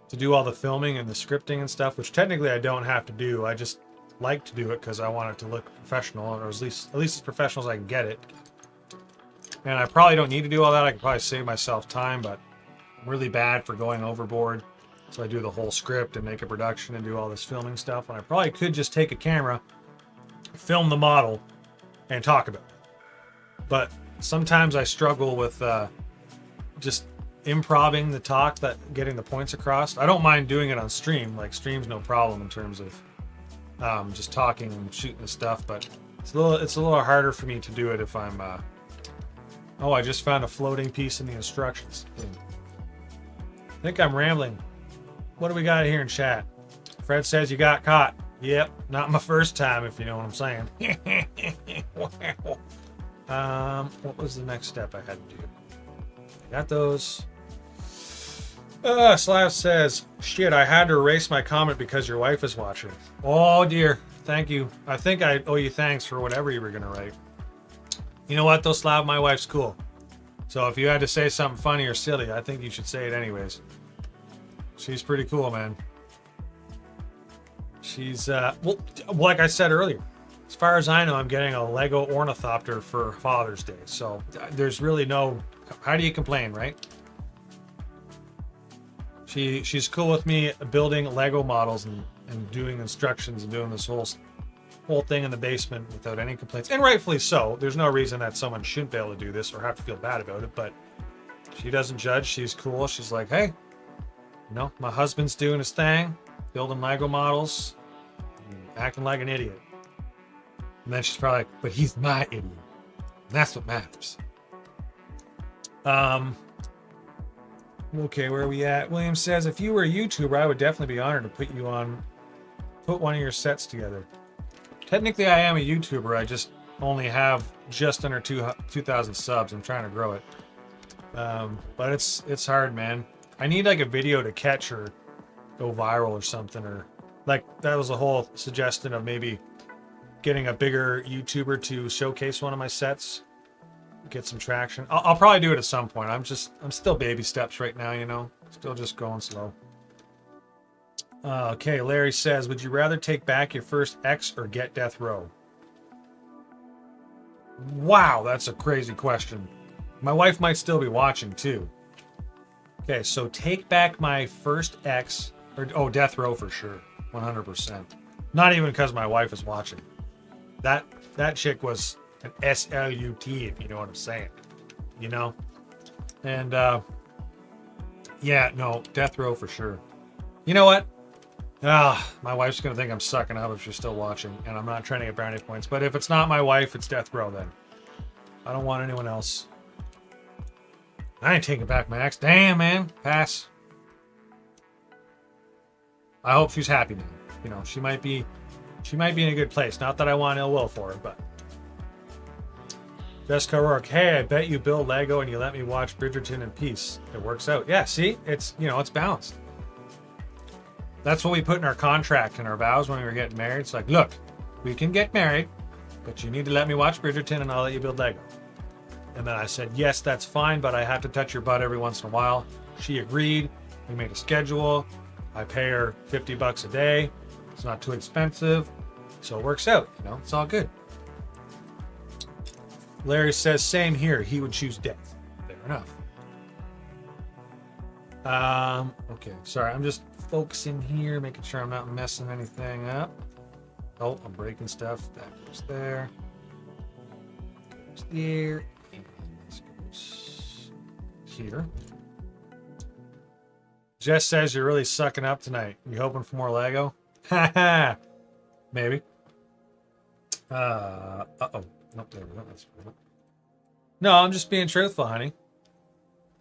do all the filming and the scripting and stuff, which technically I don't have to do. I just like to do it because I want it to look professional, or at least as professional as I can get it. And I probably don't need to do all that. I can probably save myself time, but I'm really bad for going overboard. So I do the whole script and make a production and do all this filming stuff. And I probably could just take a camera, film the model, and talk about it. But sometimes I struggle with just improving the talk, getting the points across. I don't mind doing it on stream. Like, stream's no problem in terms of just talking and shooting the stuff. But it's a little harder for me to do it if I'm. Oh, I just found a floating piece in the instructions. I think I'm rambling. What do we got here in chat? Fred says you got caught. Yep, not my first time, if you know what I'm saying. Wow. What was the next step I had to do? I got those. Slav says, shit, I had to erase my comment because your wife is watching. Oh dear, thank you. I think I owe you thanks for whatever you were gonna write. You know what though, Slav, my wife's cool. So if you had to say something funny or silly, I think you should say it anyways. She's pretty cool, man. She's, well, like I said earlier, as far as I know, I'm getting a Lego ornithopter for Father's Day. So there's really no, how do you complain, right? She's cool with me building Lego models and doing instructions and doing this whole thing in the basement without any complaints. And rightfully so. There's no reason that someone shouldn't be able to do this or have to feel bad about it, but she doesn't judge. She's cool. She's like, hey, you know, my husband's doing his thing, building Lego models, acting like an idiot. And then she's probably like, but he's my idiot. And that's what matters. Okay, where are we at? William says, if you were a YouTuber, I would definitely be honored to put one of your sets together. Technically, I am a YouTuber. I just only have just under 2,000 subs. I'm trying to grow it. But it's hard, man. I need like a video to catch or go viral or something, or like that was the whole suggestion of maybe getting a bigger YouTuber to showcase one of my sets, get some traction. I'll probably do it at some point. I'm still baby steps right now, you know, still just going slow. Okay, Larry says, would you rather take back your first ex or get death row? Wow, that's a crazy question. My wife might still be watching too. Okay, so take back my first ex, or death row for sure, 100%. Not even because my wife is watching. That chick was an SLUT, if you know what I'm saying. You know? And Yeah, no, death row for sure. You know what? Ah, my wife's gonna think I'm sucking up if she's still watching, and I'm not trying to get brownie points. But if it's not my wife, it's death row then. I don't want anyone else. I ain't taking back my ex. Damn, man. Pass. I hope she's happy now. You know, she might be in a good place. Not that I want ill will for her, but. Jessica Rourke, hey, I bet you build Lego and you let me watch Bridgerton in peace. It works out. Yeah, see? It's, you know, it's balanced. That's what we put in our contract and our vows when we were getting married. It's like, look, we can get married, but you need to let me watch Bridgerton and I'll let you build Lego. And then I said, yes, that's fine, but I have to touch your butt every once in a while. She agreed. We made a schedule. I pay her $50 a day. It's not too expensive. So it works out, you know, it's all good. Larry says, same here. He would choose death. Fair enough. Okay, sorry. I'm just focusing here, making sure I'm not messing anything up. Oh, I'm breaking stuff. That goes there. Goes there. And this goes here. Jess says you're really sucking up tonight. You hoping for more Lego? Haha. Maybe. Uh-oh. Nope, there we go. No, I'm just being truthful, honey.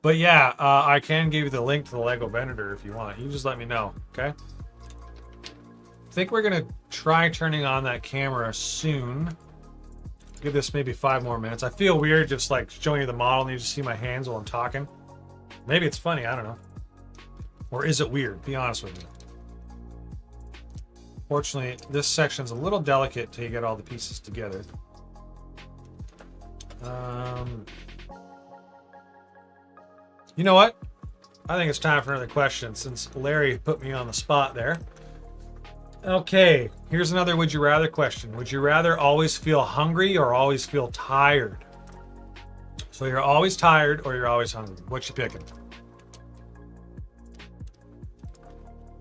But yeah, I can give you the link to the Lego vendor if you want. You just let me know, okay? I think we're going to try turning on that camera soon. Give this maybe 5 more minutes. I feel weird just like showing you the model and you just see my hands while I'm talking. Maybe it's funny, I don't know. Or is it weird? Be honest with me. Fortunately, this section's a little delicate till you get all the pieces together. You know what? I think it's time for another question since Larry put me on the spot there. Okay, here's another would you rather question. Would you rather always feel hungry or always feel tired? So you're always tired or you're always hungry. What you picking?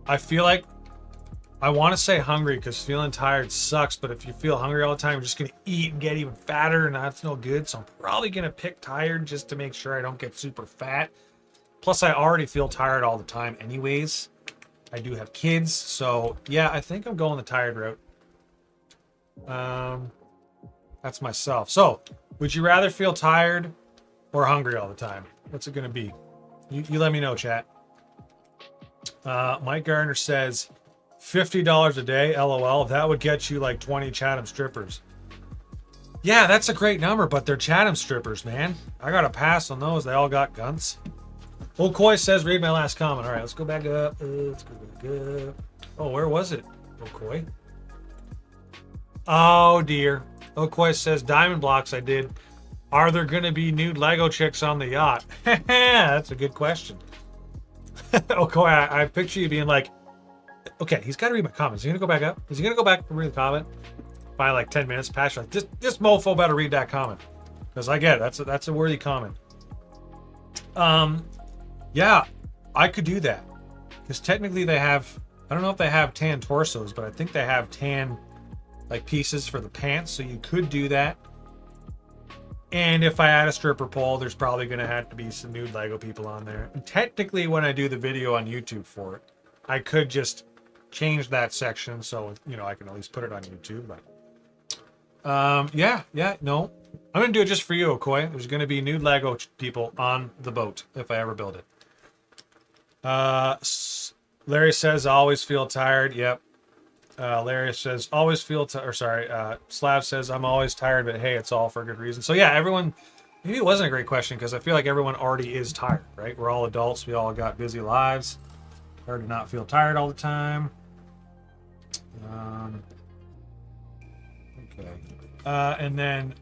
I feel like I want to say hungry because feeling tired sucks, but if you feel hungry all the time, you're just going to eat and get even fatter, and that's no good. So I'm probably going to pick tired just to make sure I don't get super fat. Plus, I already feel tired all the time anyways. I do have kids, so yeah, I think I'm going the tired route. That's myself. So, would you rather feel tired or hungry all the time? What's it going to be? You let me know, chat. Mike Garner says, $50 a day, LOL. That would get you like 20 Chatham strippers. Yeah, that's a great number, but they're Chatham strippers, man. I got to pass on those. They all got guns. Old Coy says, read my last comment. All right, let's go back up. Let's go back up. Oh, where was it, Old Coy? Oh, dear. Old Coy says, diamond blocks I did. Are there going to be nude Lego chicks on the yacht? That's a good question. Old Coy, I picture you being like, okay, he's got to read my comments. Is he going to go back up? Is he going to go back and read the comment? By like 10 minutes past, like, this mofo better read that comment. Because I get it. That's a worthy comment. Yeah, I could do that. Because technically they have, I don't know if they have tan torsos, but I think they have tan like pieces for the pants. So you could do that. And if I had a stripper pole, there's probably going to have to be some nude Lego people on there. And technically when I do the video on YouTube for it, I could just change that section so, you know, I can at least put it on YouTube. But yeah, no. I'm going to do it just for you, Okoye. There's going to be nude Lego people on the boat if I ever build it. Larry says, I always feel tired. Yep. Larry says, always feel Slav says, I'm always tired, but hey, it's all for a good reason. So yeah, everyone, maybe it wasn't a great question because I feel like everyone already is tired, right? We're all adults. We all got busy lives. Hard to not feel tired all the time. Okay. And then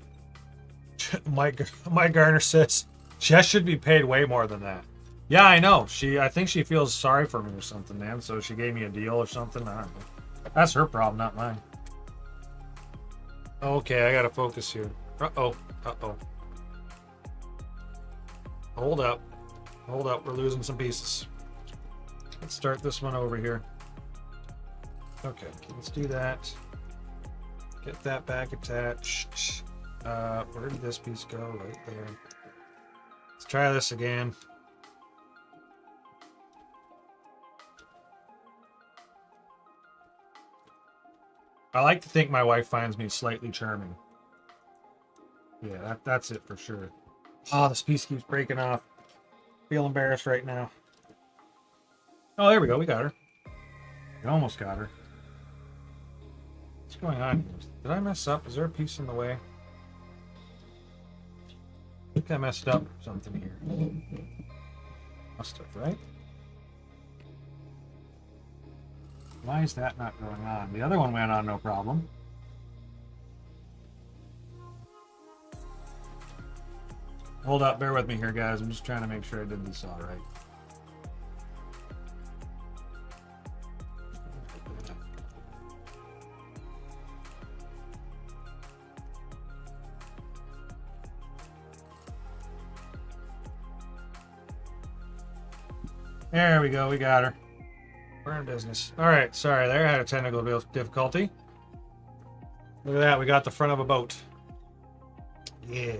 Mike Garner says, Jess should be paid way more than that. Yeah, I know. I think she feels sorry for me or something, man. So she gave me a deal or something. I don't know. That's her problem, not mine. Okay, I gotta focus here. Uh-oh. Hold up. We're losing some pieces. Let's start this one over here. Okay, let's do that. Get that back attached. Where did this piece go? Right there. Let's try this again. I like to think my wife finds me slightly charming. Yeah, that's it for sure. Oh, this piece keeps breaking off. Feel embarrassed right now. Oh, there we go. We got her. We almost got her. What's going on? Did I mess up? Is there a piece in the way? I think I messed up something here. Must have, right? Why is that not going on? The other one went on no problem. Hold up, bear with me here, guys. I'm just trying to make sure I did this all right. There we go, we got her. We're in business. All right, sorry there, I had a technical difficulty. Look at that, we got the front of a boat. Yeah.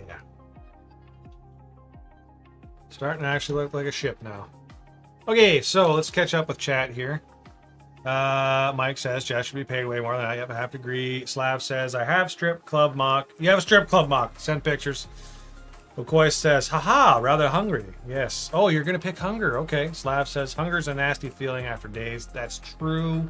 Starting to actually look like a ship now. Okay, so let's catch up with chat here. Mike says, Jeff should be paid way more than I have to agree. Slav says, I have strip club mock. You have a strip club mock. Send pictures. Okoy says, haha, rather hungry. Yes. Oh, you're going to pick hunger. Okay. Slav says, hunger's a nasty feeling after days. That's true.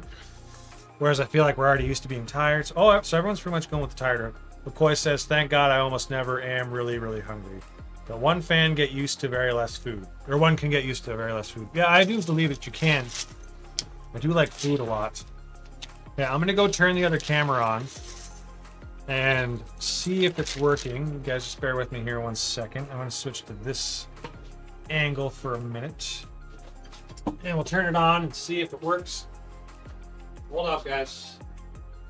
Whereas I feel like we're already used to being tired. So everyone's pretty much going with the tired. Okoy says, thank God I almost never am really, really hungry. But one fan get used to very less food. Or one can get used to very less food. Yeah, I do believe that you can. I do like food a lot. Yeah, I'm going to go turn the other camera on and see if it's working. You guys just bear with me here 1 second. I'm going to switch to this angle for a minute. And we'll turn it on and see if it works. Hold up, guys.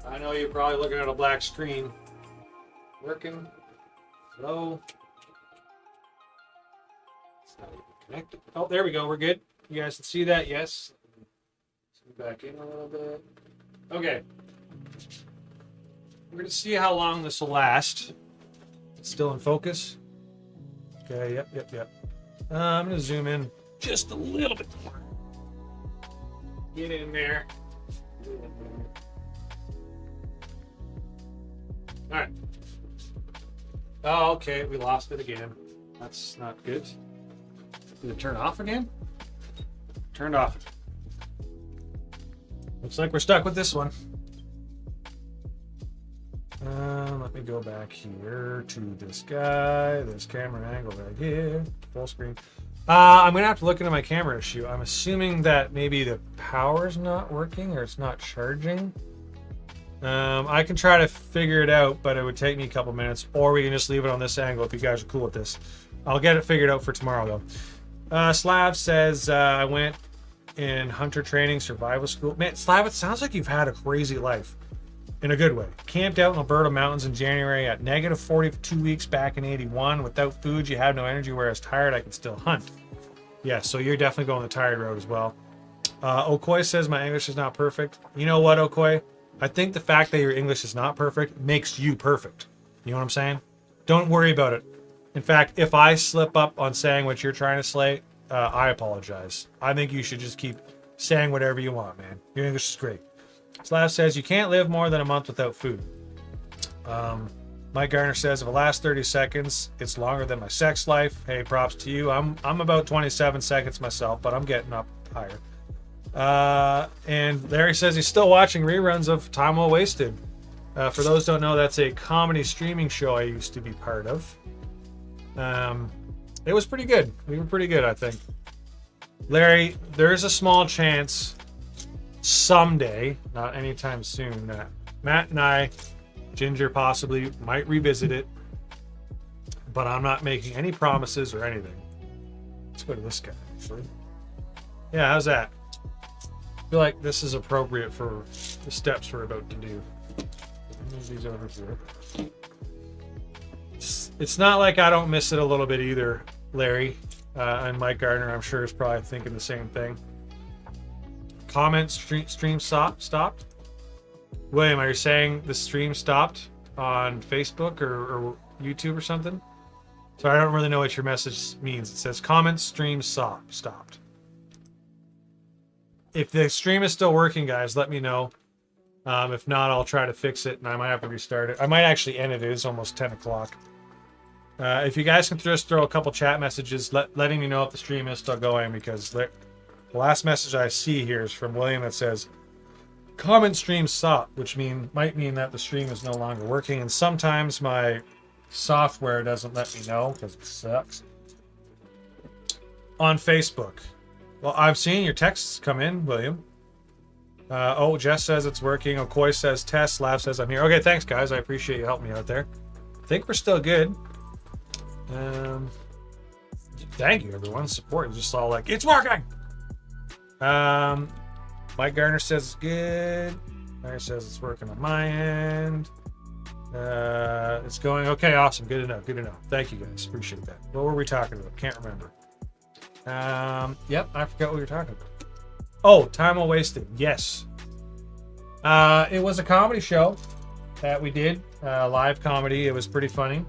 I know you're probably looking at a black screen. Working. Slow. It's not even connected. Oh, there we go. We're good. You guys can see that? Yes. Zoom back in a little bit. Okay. We're going to see how long this will last. It's still in focus. Okay, yep. I'm going to zoom in just a little bit more. Get in there. All right. Oh, okay. We lost it again. That's not good. Did it turn off again? Turned off. Looks like we're stuck with this one. Let me go back here to this guy. This camera angle right here. Full screen. I'm going to have to look into my camera issue. I'm assuming that maybe the power's not working or it's not charging. I can try to figure it out, but it would take me a couple minutes. Or we can just leave it on this angle if you guys are cool with this. I'll get it figured out for tomorrow, though. Slav says, I went in hunter training, survival school. Man, Slav, it sounds like you've had a crazy life. In a good way. Camped out in Alberta mountains in January at -40 for 2 weeks back in 81. Without food, you have no energy, whereas tired, I can still hunt. Yeah, so you're definitely going the tired road as well. Okoy says my English is not perfect. You know what, Okoy? I think the fact that your English is not perfect makes you perfect. You know what I'm saying? Don't worry about it. In fact, if I slip up on saying what you're trying to say, I apologize. I think you should just keep saying whatever you want, man. Your English is great. Slav says, you can't live more than a month without food. Mike Garner says, if it lasts 30 seconds, it's longer than my sex life. Hey, props to you. I'm about 27 seconds myself, but I'm getting up higher. And Larry says he's still watching reruns of Time Well Wasted. For those who don't know, that's a comedy streaming show I used to be part of. It was pretty good. We were pretty good, I think. Larry, there's a small chance someday, not anytime soon, that Matt and I, Ginger possibly, might revisit it, but I'm not making any promises or anything. Let's go to this guy, actually. Yeah, how's that? I feel like this is appropriate for the steps we're about to do. Move these over here. It's not like I don't miss it a little bit either, Larry. And Mike Gardner, I'm sure, is probably thinking the same thing. Comment stream stopped. William, are you saying the stream stopped on Facebook or YouTube or something? So I don't really know what your message means. It says comment stream stopped. If the stream is still working, guys, let me know. If not, I'll try to fix it, and I might have to restart it. I might actually end it. It is almost 10 o'clock. If you guys can just throw a couple chat messages letting me know if the stream is still going, because the last message I see here is from William that says, "Comment stream stopped," which might mean that the stream is no longer working, and sometimes my software doesn't let me know because it sucks. On Facebook. Well, I'm seeing your texts come in, William. Jess says it's working. Okoy says test. Slav says I'm here. Okay, thanks, guys. I appreciate you helping me out there. I think we're still good. Thank you, everyone. Support. Just all like, it's working! Mike Garner says it's good. Larry says it's working on my end. It's going okay. Awesome. Good to know. Good to know. Thank you, guys. Appreciate that. What were we talking about? Can't remember. Yep, I forgot what we were talking about. Oh, time well wasted. Yes. It was a comedy show that we did, live comedy. It was pretty funny.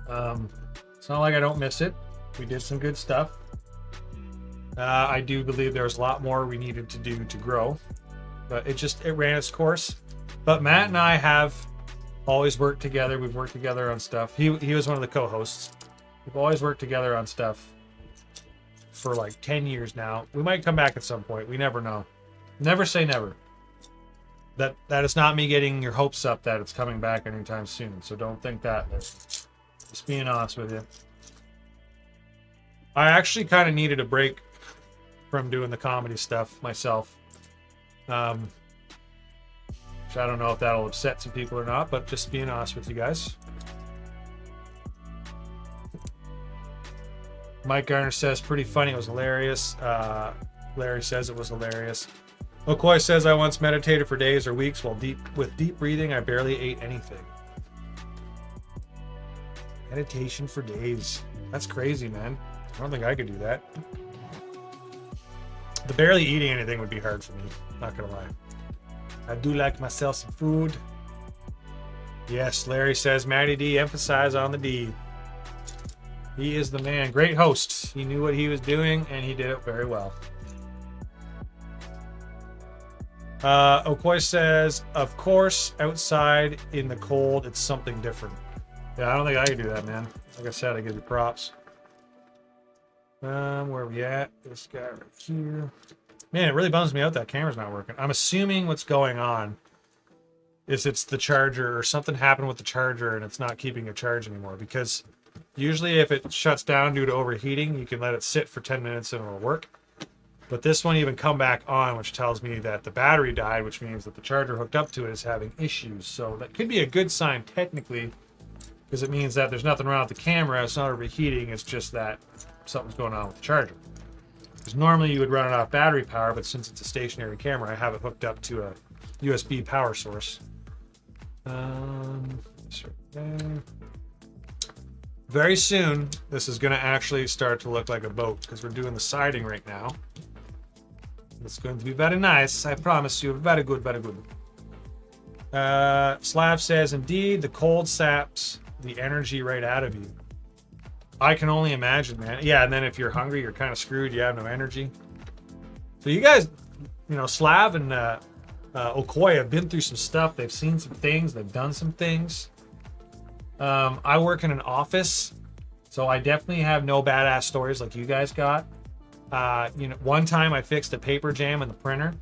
It's not like I don't miss it. We did some good stuff. I do believe there's a lot more we needed to do to grow, but it ran its course. But Matt and I have always worked together. We've worked together on stuff. He was one of the co-hosts. We've always worked together on stuff for like 10 years now. We might come back at some point. We never know. Never say never. That is not me getting your hopes up that it's coming back anytime soon. So don't think that. Just being honest with you. I actually kind of needed a break from doing the comedy stuff myself. Which I don't know if that'll upset some people or not, but just being honest with you guys. Mike Garner says, pretty funny. It was hilarious. Larry says it was hilarious. Okoy says, I once meditated for days or weeks with deep breathing. I barely ate anything. Meditation for days. That's crazy, man. I don't think I could do that. The barely eating anything would be hard for me. Not gonna lie. I do like myself some food. Yes, Larry says, Matty D, emphasize on the D. He is the man. Great host. He knew what he was doing, and he did it very well. Okoy says, of course, outside in the cold, it's something different. Yeah, I don't think I could do that, man. Like I said, I give you props. Where are we at? This guy right here. Man, it really bums me out that camera's not working. I'm assuming what's going on is it's the charger, or something happened with the charger and it's not keeping it charged anymore, because usually if it shuts down due to overheating, you can let it sit for 10 minutes and it'll work. But this won't even come back on, which tells me that the battery died, which means that the charger hooked up to it is having issues. So that could be a good sign technically, because it means that there's nothing wrong with the camera. It's not overheating. It's just that something's going on with the charger. Because normally you would run it off battery power, but since it's a stationary camera, I have it hooked up to a USB power source. Very soon, this is going to actually start to look like a boat, because we're doing the siding right now. It's going to be very nice, I promise you. Very good, very good. Slav says, indeed, the cold saps the energy right out of you. I can only imagine, man. Yeah, and then if you're hungry, you're kind of screwed. You have no energy. So you guys, Slav and Okoy have been through some stuff. They've seen some things. They've done some things. I work in an office, so I definitely have no badass stories like you guys got. One time I fixed a paper jam in the printer.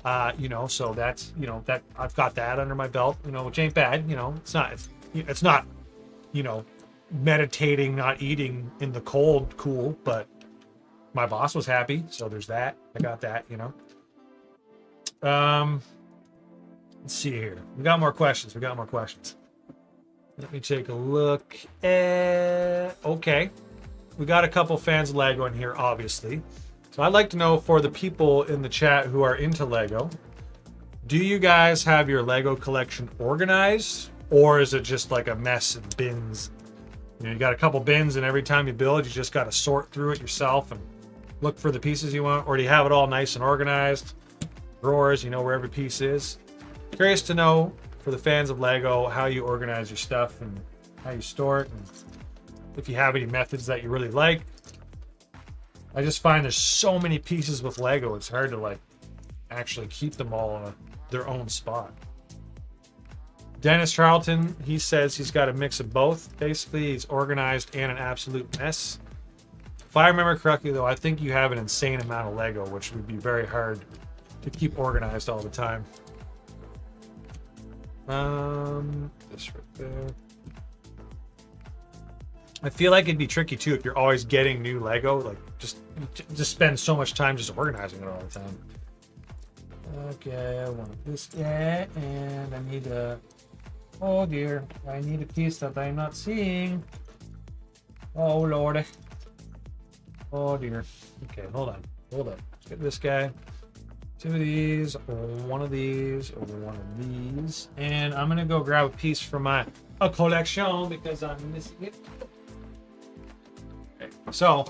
So that's, that I've got that under my belt, which ain't bad. It's not, meditating, not eating in the cold, cool, but my boss was happy, so there's that. I got that, Let's see here. We got more questions. Let me take a look. Okay. We got a couple fans of Lego in here, obviously. So I'd like to know, for the people in the chat who are into Lego, do you guys have your Lego collection organized, or is it just like a mess of bins? You got a couple bins, and every time you build, you just got to sort through it yourself and look for the pieces you want, or do you have it all nice and organized? Drawers, where every piece is. Curious to know, for the fans of Lego, how you organize your stuff and how you store it, and if you have any methods that you really like. I just find there's so many pieces with Lego, it's hard to actually keep them all in a their own spot. Dennis Charlton, he says he's got a mix of both. Basically, he's organized and an absolute mess. If I remember correctly, though, I think you have an insane amount of Lego, which would be very hard to keep organized all the time. This right there. I feel like it'd be tricky too if you're always getting new Lego. Like just spend so much time just organizing it all the time. Okay, I want this guy, and I need a. Oh dear, I need a piece that I'm not seeing. Oh lordy. Oh dear. Okay, hold on. Let's get this guy. 2 of these, or 1 of these, or 1 of these. And I'm gonna go grab a piece from my collection because I'm missing it. Okay, so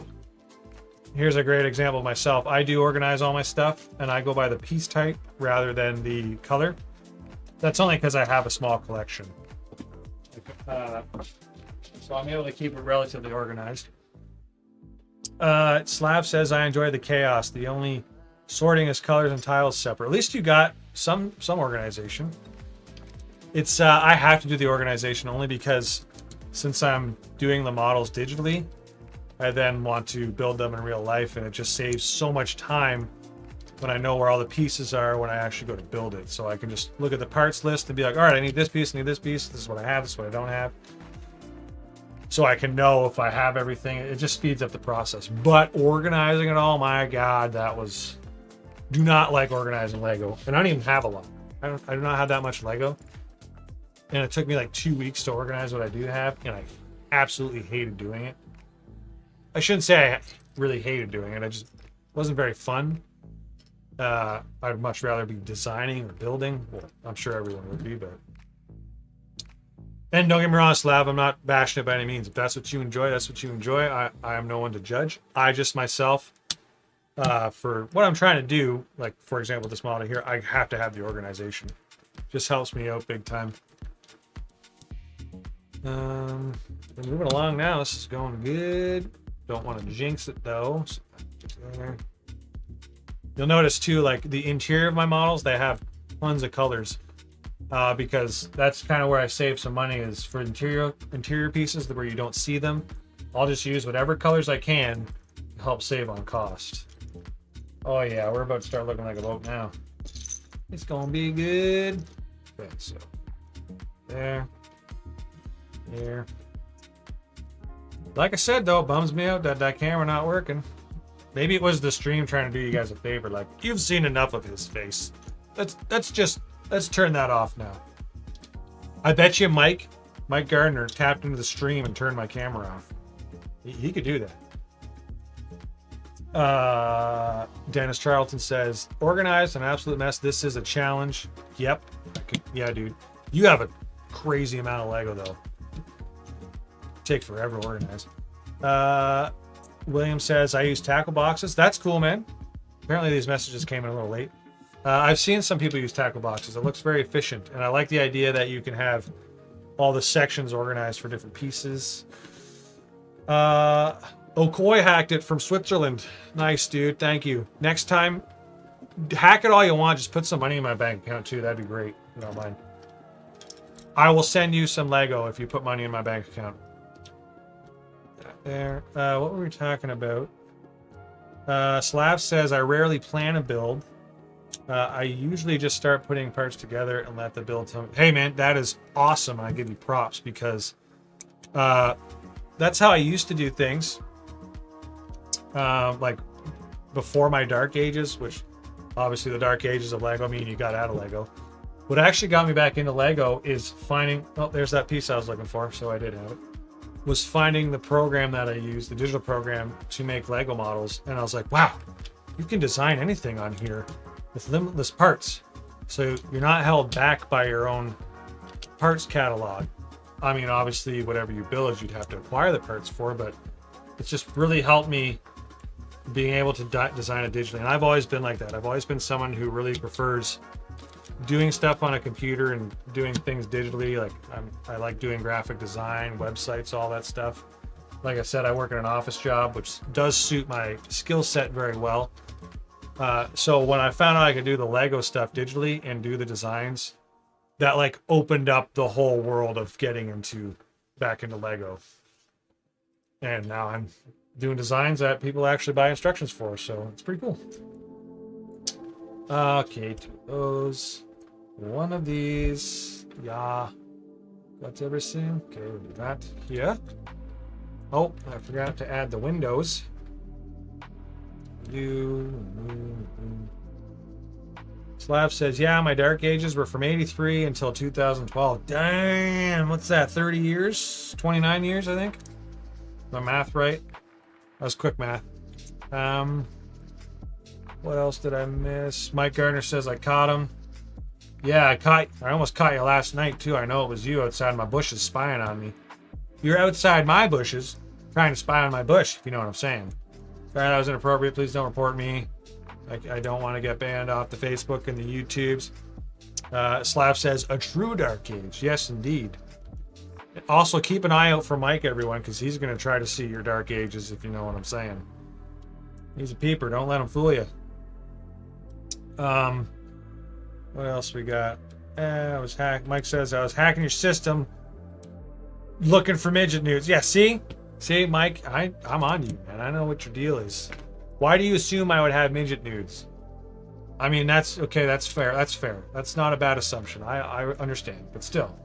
here's a great example of myself. I do organize all my stuff and I go by the piece type rather than the color. That's only because I have a small collection. So I'm able to keep it relatively organized. Slav says, I enjoy the chaos. The only sorting is colors and tiles separate. At least you got some organization. It's I have to do the organization only because since I'm doing the models digitally, I then want to build them in real life, and it just saves so much time when I know where all the pieces are when I actually go to build it. So I can just look at the parts list and be like, all right, I need this piece, I need this piece, this is what I have, this is what I don't have. So I can know if I have everything. It just speeds up the process. But organizing it all, my God, that was... Do not like organizing Lego. And I don't even have a lot. I do not have that much Lego. And it took me like 2 weeks to organize what I do have, and I absolutely hated doing it. I shouldn't say I really hated doing it. I just wasn't very fun. I'd much rather be designing or building. Well, I'm sure everyone would be, but... And don't get me wrong, Slav, I'm not bashing it by any means. If that's what you enjoy, that's what you enjoy. I am no one to judge. I just myself, for what I'm trying to do, like, for example, this model here, I have to have the organization. Just helps me out big time. We're moving along now. This is going good. Don't want to jinx it, though. So there. You'll notice, too, like, the interior of my models, they have tons of colors. Because that's kind of where I save some money, is for interior pieces where you don't see them. I'll just use whatever colors I can to help save on cost. Oh yeah, we're about to start looking like a boat now. It's gonna be good. Okay, so there, here. Like I said though, it bums me out that camera not working. Maybe it was the stream trying to do you guys a favor. Like, you've seen enough of his face. Let's turn that off now. I bet you Mike Gardner tapped into the stream and turned my camera off. He could do that. Dennis Charlton says, organized, an absolute mess. This is a challenge. Yep. Yeah, dude. You have a crazy amount of Lego, though. Take forever to organize. William says, I use tackle boxes. That's cool, man. Apparently these messages came in a little late. I've seen some people use tackle boxes. It looks very efficient, and I like the idea that you can have all the sections organized for different pieces. Okoy hacked it from Switzerland. Nice, dude. Thank you. Next time, hack it all you want. Just put some money in my bank account, too. That'd be great. You don't mind. I will send you some Lego if you put money in my bank account. There. What were we talking about? Slav says, I rarely plan a build. I usually just start putting parts together and let the build tell me. Hey man, that is awesome. I give you props because that's how I used to do things. Like before my dark ages, which obviously the dark ages of Lego mean you got out of Lego. What actually got me back into Lego is finding, oh, there's that piece I was looking for, so I did have it. Was finding the program that I use, the digital program to make Lego models. And I was like, wow, you can design anything on here with limitless parts. So you're not held back by your own parts catalog. I mean, obviously, whatever you build, you'd have to acquire the parts for, but it's just really helped me being able to design it digitally. And I've always been like that. I've always been someone who really prefers doing stuff on a computer and doing things digitally. Like I like doing graphic design, websites, all that stuff. Like I said, I work in an office job, which does suit my skill set very well. So when I found out I could do the Lego stuff digitally and do the designs, that like opened up the whole world of getting back into Lego. And now I'm doing designs that people actually buy instructions for, so it's pretty cool. Okay, two of those. One of these. Yeah. Got everything. Okay, we'll do that here. Oh, I forgot to add the windows. Slav says, yeah, my dark ages were from 83 until 2012. Damn, what's that, 30 years? 29 years, I think? My math right? That was quick math. What else did I miss? Mike Gardner says I caught him. Yeah, I almost caught you last night too. I know it was you outside my bushes spying on me. You're outside my bushes trying to spy on my bush, if you know what I'm saying. Sorry, that was inappropriate. Please don't report me. I don't want to get banned off the Facebook and the YouTubes. Slav says, a true dark age. Yes, indeed. Also, keep an eye out for Mike, everyone, because he's going to try to see your dark ages, if you know what I'm saying. He's a peeper. Don't let him fool you. What else we got? I was hacked. Mike says, I was hacking your system looking for midget nudes. Yeah, see? See, Mike, I'm on you, man. I know what your deal is. Why do you assume I would have midget nudes? I mean, that's okay. That's fair. That's fair. That's not a bad assumption. I understand, but still.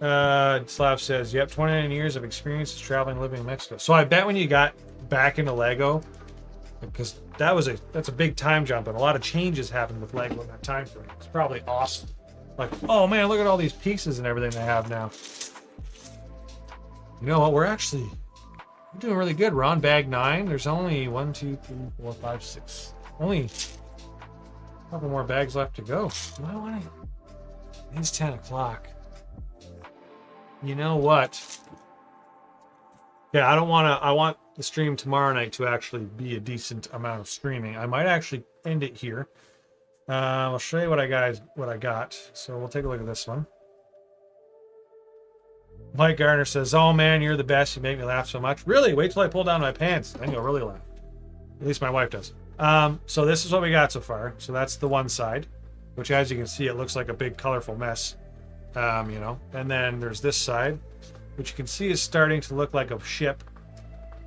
Slav says, yep, 29 years of experience traveling, living in Mexico. So I bet when you got back into Lego, because that's a big time jump, and a lot of changes happened with Lego in that time frame. It's probably awesome. Like, oh man, look at all these pieces and everything they have now. You know what? We're doing really good. We're on bag 9. There's only 1, 2, 3, 4, 5, 6. Only a couple more bags left to go. Do I want to? It's 10 o'clock. You know what? Yeah, I don't want to. I want the stream tomorrow night to actually be a decent amount of streaming. I might actually end it here. I'll show you what I got. So we'll take a look at this one. Mike Garner says, oh man, you're the best. You make me laugh so much. Really? Wait till I pull down my pants. Then you'll really laugh. At least my wife does. So this is what we got so far. So that's the one side, which as you can see, it looks like a big colorful mess. You know, and then there's this side, which you can see is starting to look like a ship.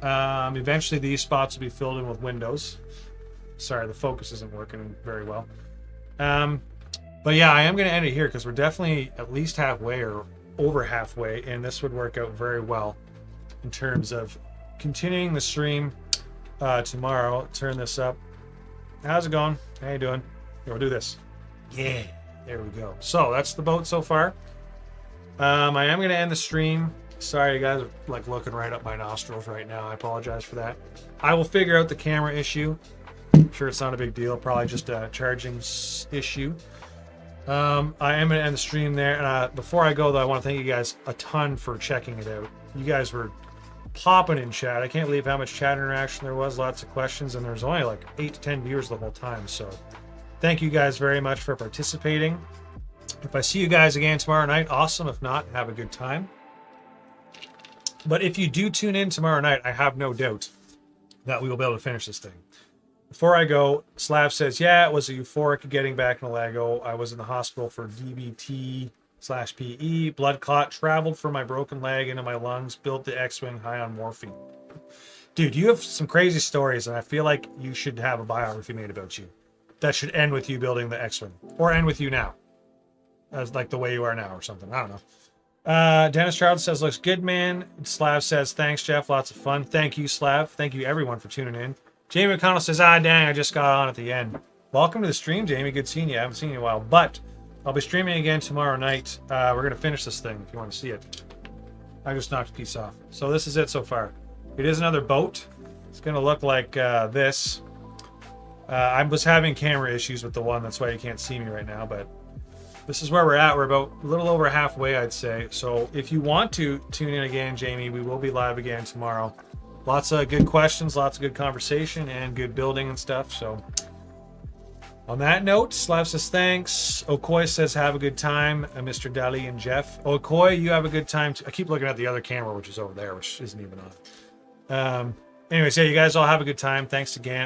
Eventually these spots will be filled in with windows. Sorry, the focus isn't working very well. But yeah, I am going to end it here because we're definitely at least halfway or over halfway, and this would work out very well in terms of continuing the stream tomorrow. Turn this up. How's it going? How you doing? Here, we'll do this. Yeah, there we go. So that's the boat so far. I am going to end the stream. Sorry, you guys are like looking right up my nostrils right now. I apologize for that. I will figure out the camera issue. I'm sure it's not a big deal. Probably just a charging issue. I am going to end the stream there. And before I go, though, I want to thank you guys a ton for checking it out. You guys were popping in chat. I can't believe how much chat interaction there was. Lots of questions. And there's only like 8 to 10 viewers the whole time. So thank you guys very much for participating. If I see you guys again tomorrow night, awesome. If not, have a good time. But if you do tune in tomorrow night, I have no doubt that we will be able to finish this thing. Before I go, Slav says, yeah, it was a euphoric getting back in Lego. I was in the hospital for DBT/PE. Blood clot traveled from my broken leg into my lungs. Built the X-Wing high on morphine. Dude, you have some crazy stories, and I feel like you should have a biography made about you. That should end with you building the X-Wing. Or end with you now. As like the way you are now or something. I don't know. Dennis Child says, looks good, man. Slav says, thanks, Jeff. Lots of fun. Thank you, Slav. Thank you, everyone, for tuning in. Jamie McConnell says, dang, I just got on at the end. Welcome to the stream, Jamie. Good seeing you. I haven't seen you in a while, but I'll be streaming again tomorrow night. We're going to finish this thing if you want to see it. I just knocked a piece off. So this is it so far. It is another boat. It's going to look like this. I was having camera issues with the one. That's why you can't see me right now, but this is where we're at. We're about a little over halfway, I'd say. So if you want to tune in again, Jamie, we will be live again tomorrow. Lots of good questions, lots of good conversation, and good building and stuff. So on that note, Slav says thanks. Okoy says have a good time. Mr. Dali and Jeff. Okoy, you have a good time too. I keep looking at the other camera, which is over there, which isn't even on. Anyways, yeah, you guys all have a good time. Thanks again.